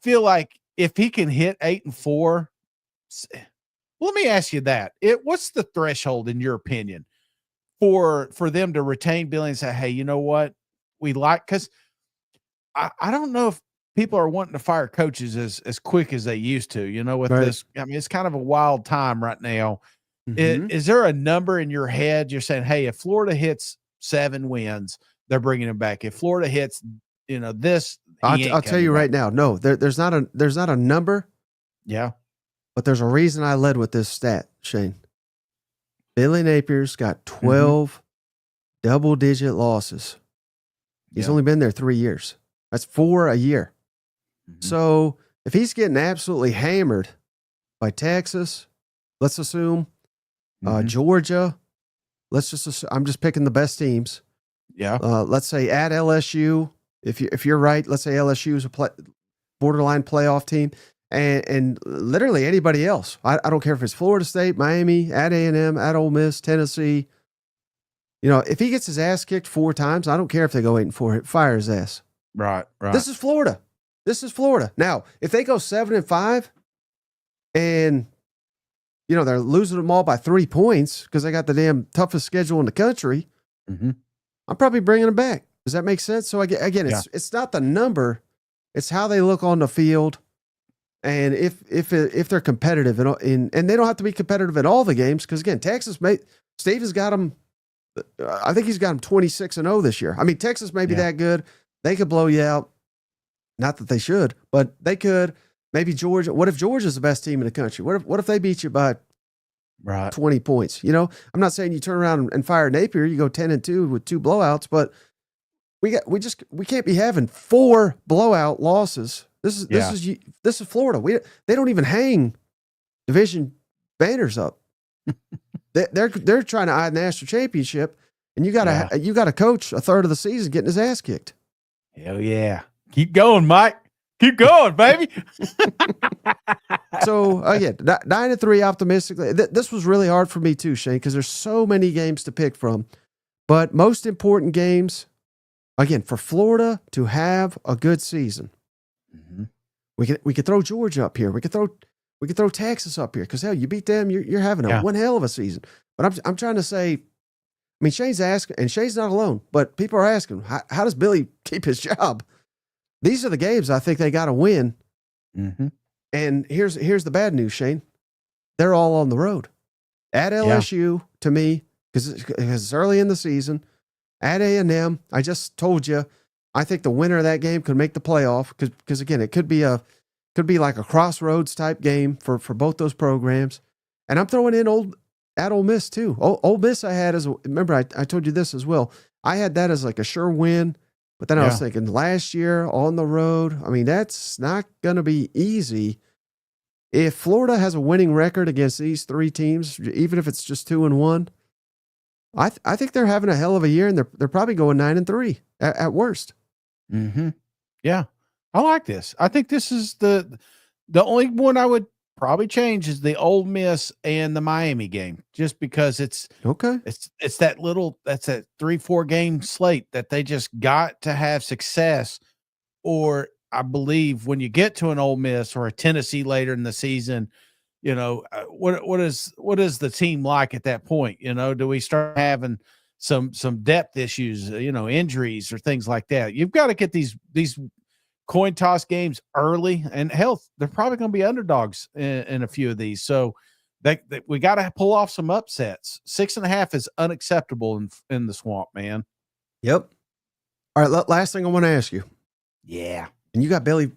feel like if he can hit 8-4, let me ask you that. What's the threshold, in your opinion, for them to retain Billy and say, hey, you know what? Because I don't know if people are wanting to fire coaches as quick as they used to, with this. I mean, it's kind of a wild time right now. Is there a number in your head you're saying, hey, if Florida hits 7 wins, they're bringing him back? If Florida hits, this, I'll tell you right now, no, there's not a number. Yeah. But there's a reason I led with this stat, Shane. Billy Napier's got 12 double-digit losses. He's only been there 3 years. That's 4 a year. So if he's getting absolutely hammered by Texas, let's assume, Georgia, let's just assume, I'm just picking the best teams. Yeah. Let's say at LSU, if you're right, let's say LSU is a borderline playoff team. And literally anybody else. I don't care if it's Florida State, Miami, at A&M, at Ole Miss, Tennessee. If he gets his ass kicked 4 times, I don't care if they go 8-4. Fire his ass. Right. This is Florida. Now, if they go 7-5 and, they're losing them all by 3 points because they got the damn toughest schedule in the country, I'm probably bringing them back. Does that make sense? So again, it's not the number. It's how they look on the field. And if they're competitive and they don't have to be competitive at all the games, because again, Steve has got them. I think he's got them 26-0 this year. I mean, Texas may be that good; they could blow you out. Not that they should, but they could. Maybe Georgia. What if Georgia's the best team in the country? What if they beat you by 20 points? I'm not saying you turn around and fire Napier. You go 10-2 with 2 blowouts, but we can't be having 4 blowout losses. This is Florida. They don't even hang division banners up. they're trying to eye the national championship, and you got to coach a third of the season getting his ass kicked. Hell yeah! Keep going, Mike. Keep going, baby. So again, 9-3 optimistically. This was really hard for me too, Shane, because there's so many games to pick from. But most important games, again, for Florida to have a good season. We could throw Georgia up here. We could throw We could throw Texas up here because hell, you beat them, you're having one hell of a season. But I'm trying to say, I mean, Shane's asking, and Shane's not alone, but people are asking, how does Billy keep his job? These are the games I think they got to win. Mm-hmm. And here's the bad news, Shane. They're all on the road. At LSU, to me, because it's early in the season. At A&M, I just told you, I think the winner of that game could make the playoff because again, it could be like a crossroads type game for both those programs. And I'm throwing in at Ole Miss too. Ole Miss I had remember I told you this as well. I had that as like a sure win, but then I was thinking last year on the road, I mean, that's not going to be easy. If Florida has a winning record against these three teams, even if it's just 2-1, I think they're having a hell of a year, and they're probably going 9-3 at worst. Mm-hmm. Yeah, I like this. I think this is the only one I would probably change is the Ole Miss and the Miami game, just because it's okay. It's that 3-4 game slate that they just got to have success, or I believe when you get to an Ole Miss or a Tennessee later in the season, you know, what is the team like at that point? You know, do we start having some depth issues, you know, injuries or things like that? You've got to get these coin toss games early, and hell, they're probably going to be underdogs in a few of these. So that we got to pull off some upsets. 6.5 is unacceptable in the swamp, man. Yep. All right. Last thing I want to ask you. Yeah. And you got Billy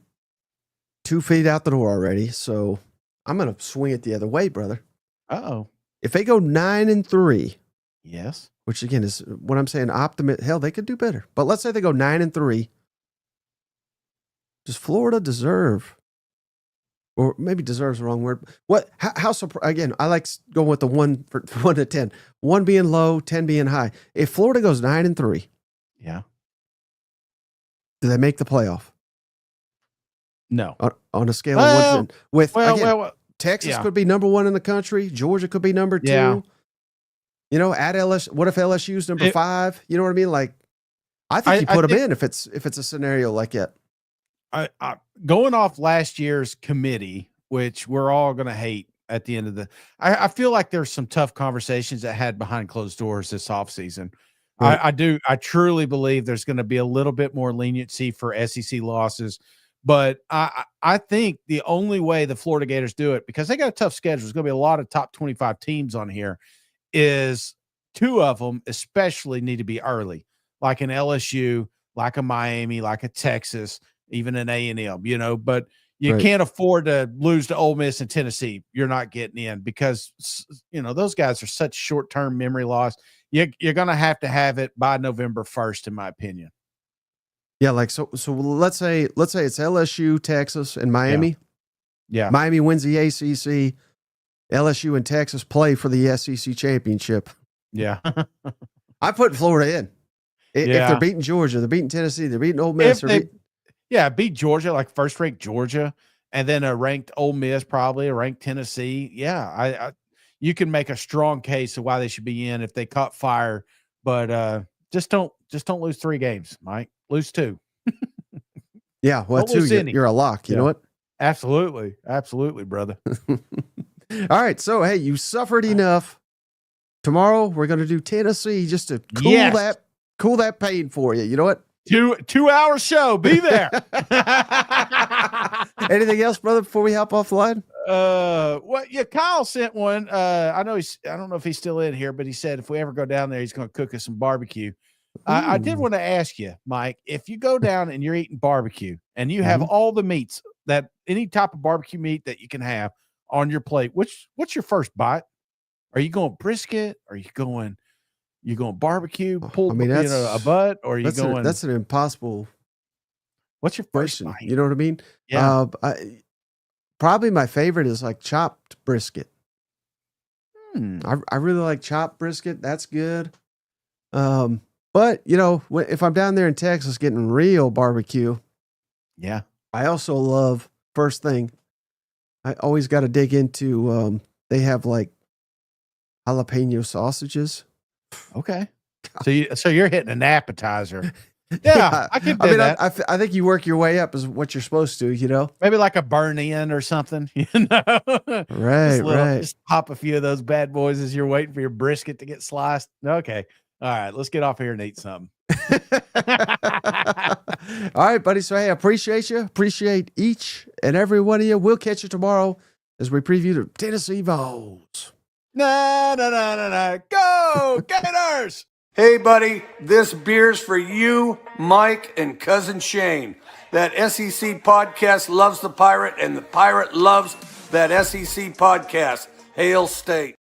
2 feet out the door already. So I'm going to swing it the other way, brother. Uh-oh. If they go 9-3. Yes. Which again is what I'm saying. Hell, they could do better. But let's say they go 9-3. Does Florida deserve, or maybe deserves the wrong word? How again, I like going with the 1 to 10. 1 being low, 10 being high. If Florida goes 9-3. Yeah. Do they make the playoff? No. On a scale of 1 to 10. Texas yeah. could be number 1 in the country. Georgia could be number 2. Yeah. You know, at LSU, what if LSU's number 5? You know what I mean? Like, I think you put them in if it's a scenario like that. I going off last year's committee, which we're all going to hate at the end of I feel like there's some tough conversations that had behind closed doors this offseason. Right. I truly believe there's going to be a little bit more leniency for SEC losses, but I think the only way the Florida Gators do it, because they got a tough schedule, there's going to be a lot of top 25 teams on here, is 2 of them especially need to be early, like an LSU, like a Miami, like a Texas, even an A&M, you know, but you can't afford to lose to Ole Miss and Tennessee. You're not getting in because, you know, those guys are such short-term memory loss. You're going to have it by November 1st, in my opinion. Yeah. Like, so let's say it's LSU, Texas, and Miami. Yeah. Miami wins the ACC. LSU and Texas play for the SEC championship. Yeah. I put Florida in. If they're beating Georgia, they're beating Tennessee, they're beating Ole Miss. Beat Georgia, like first-ranked Georgia, and then a ranked Ole Miss, probably a ranked Tennessee. Yeah, you can make a strong case of why they should be in if they caught fire, but just don't lose 3 games, Mike. Lose 2. Yeah, well, 2, you're a lock. You know what? Absolutely, brother. All right, so hey, you suffered enough. Tomorrow we're going to do Tennessee just to cool that pain for you. You know what? 2-hour show. Be there. Anything else, brother, before we hop off the line? Kyle sent one. I don't know if he's still in here, but he said if we ever go down there, he's going to cook us some barbecue. I did want to ask you, Mike, if you go down and you're eating barbecue and you have all the meats, that any type of barbecue meat that you can have on your plate, what's your first bite? Are you going brisket? Are you going barbecue, pulled, a butt, or are you going? That's an impossible. What's your first question? bite? You know what I mean? Yeah. Probably my favorite is like chopped brisket. I really like chopped brisket. That's good. But you know, if I'm down there in Texas getting real barbecue, I also love, first thing, I always got to dig into. They have like jalapeno sausages. Okay. So you're hitting an appetizer. Yeah, I could do that. I think you work your way up is what you're supposed to, you know? Maybe like a burn in or something, you know? Right. Just pop a few of those bad boys as you're waiting for your brisket to get sliced. Okay. All right, let's get off here and eat something. All right, buddy. So, hey, I appreciate you. Appreciate each and every one of you. We'll catch you tomorrow as we preview the Tennessee Vols. No. Go, Gators! Hey, buddy, this beer's for you, Mike, and Cousin Shane. That SEC podcast loves the Pirate, and the Pirate loves that SEC podcast. Hail State.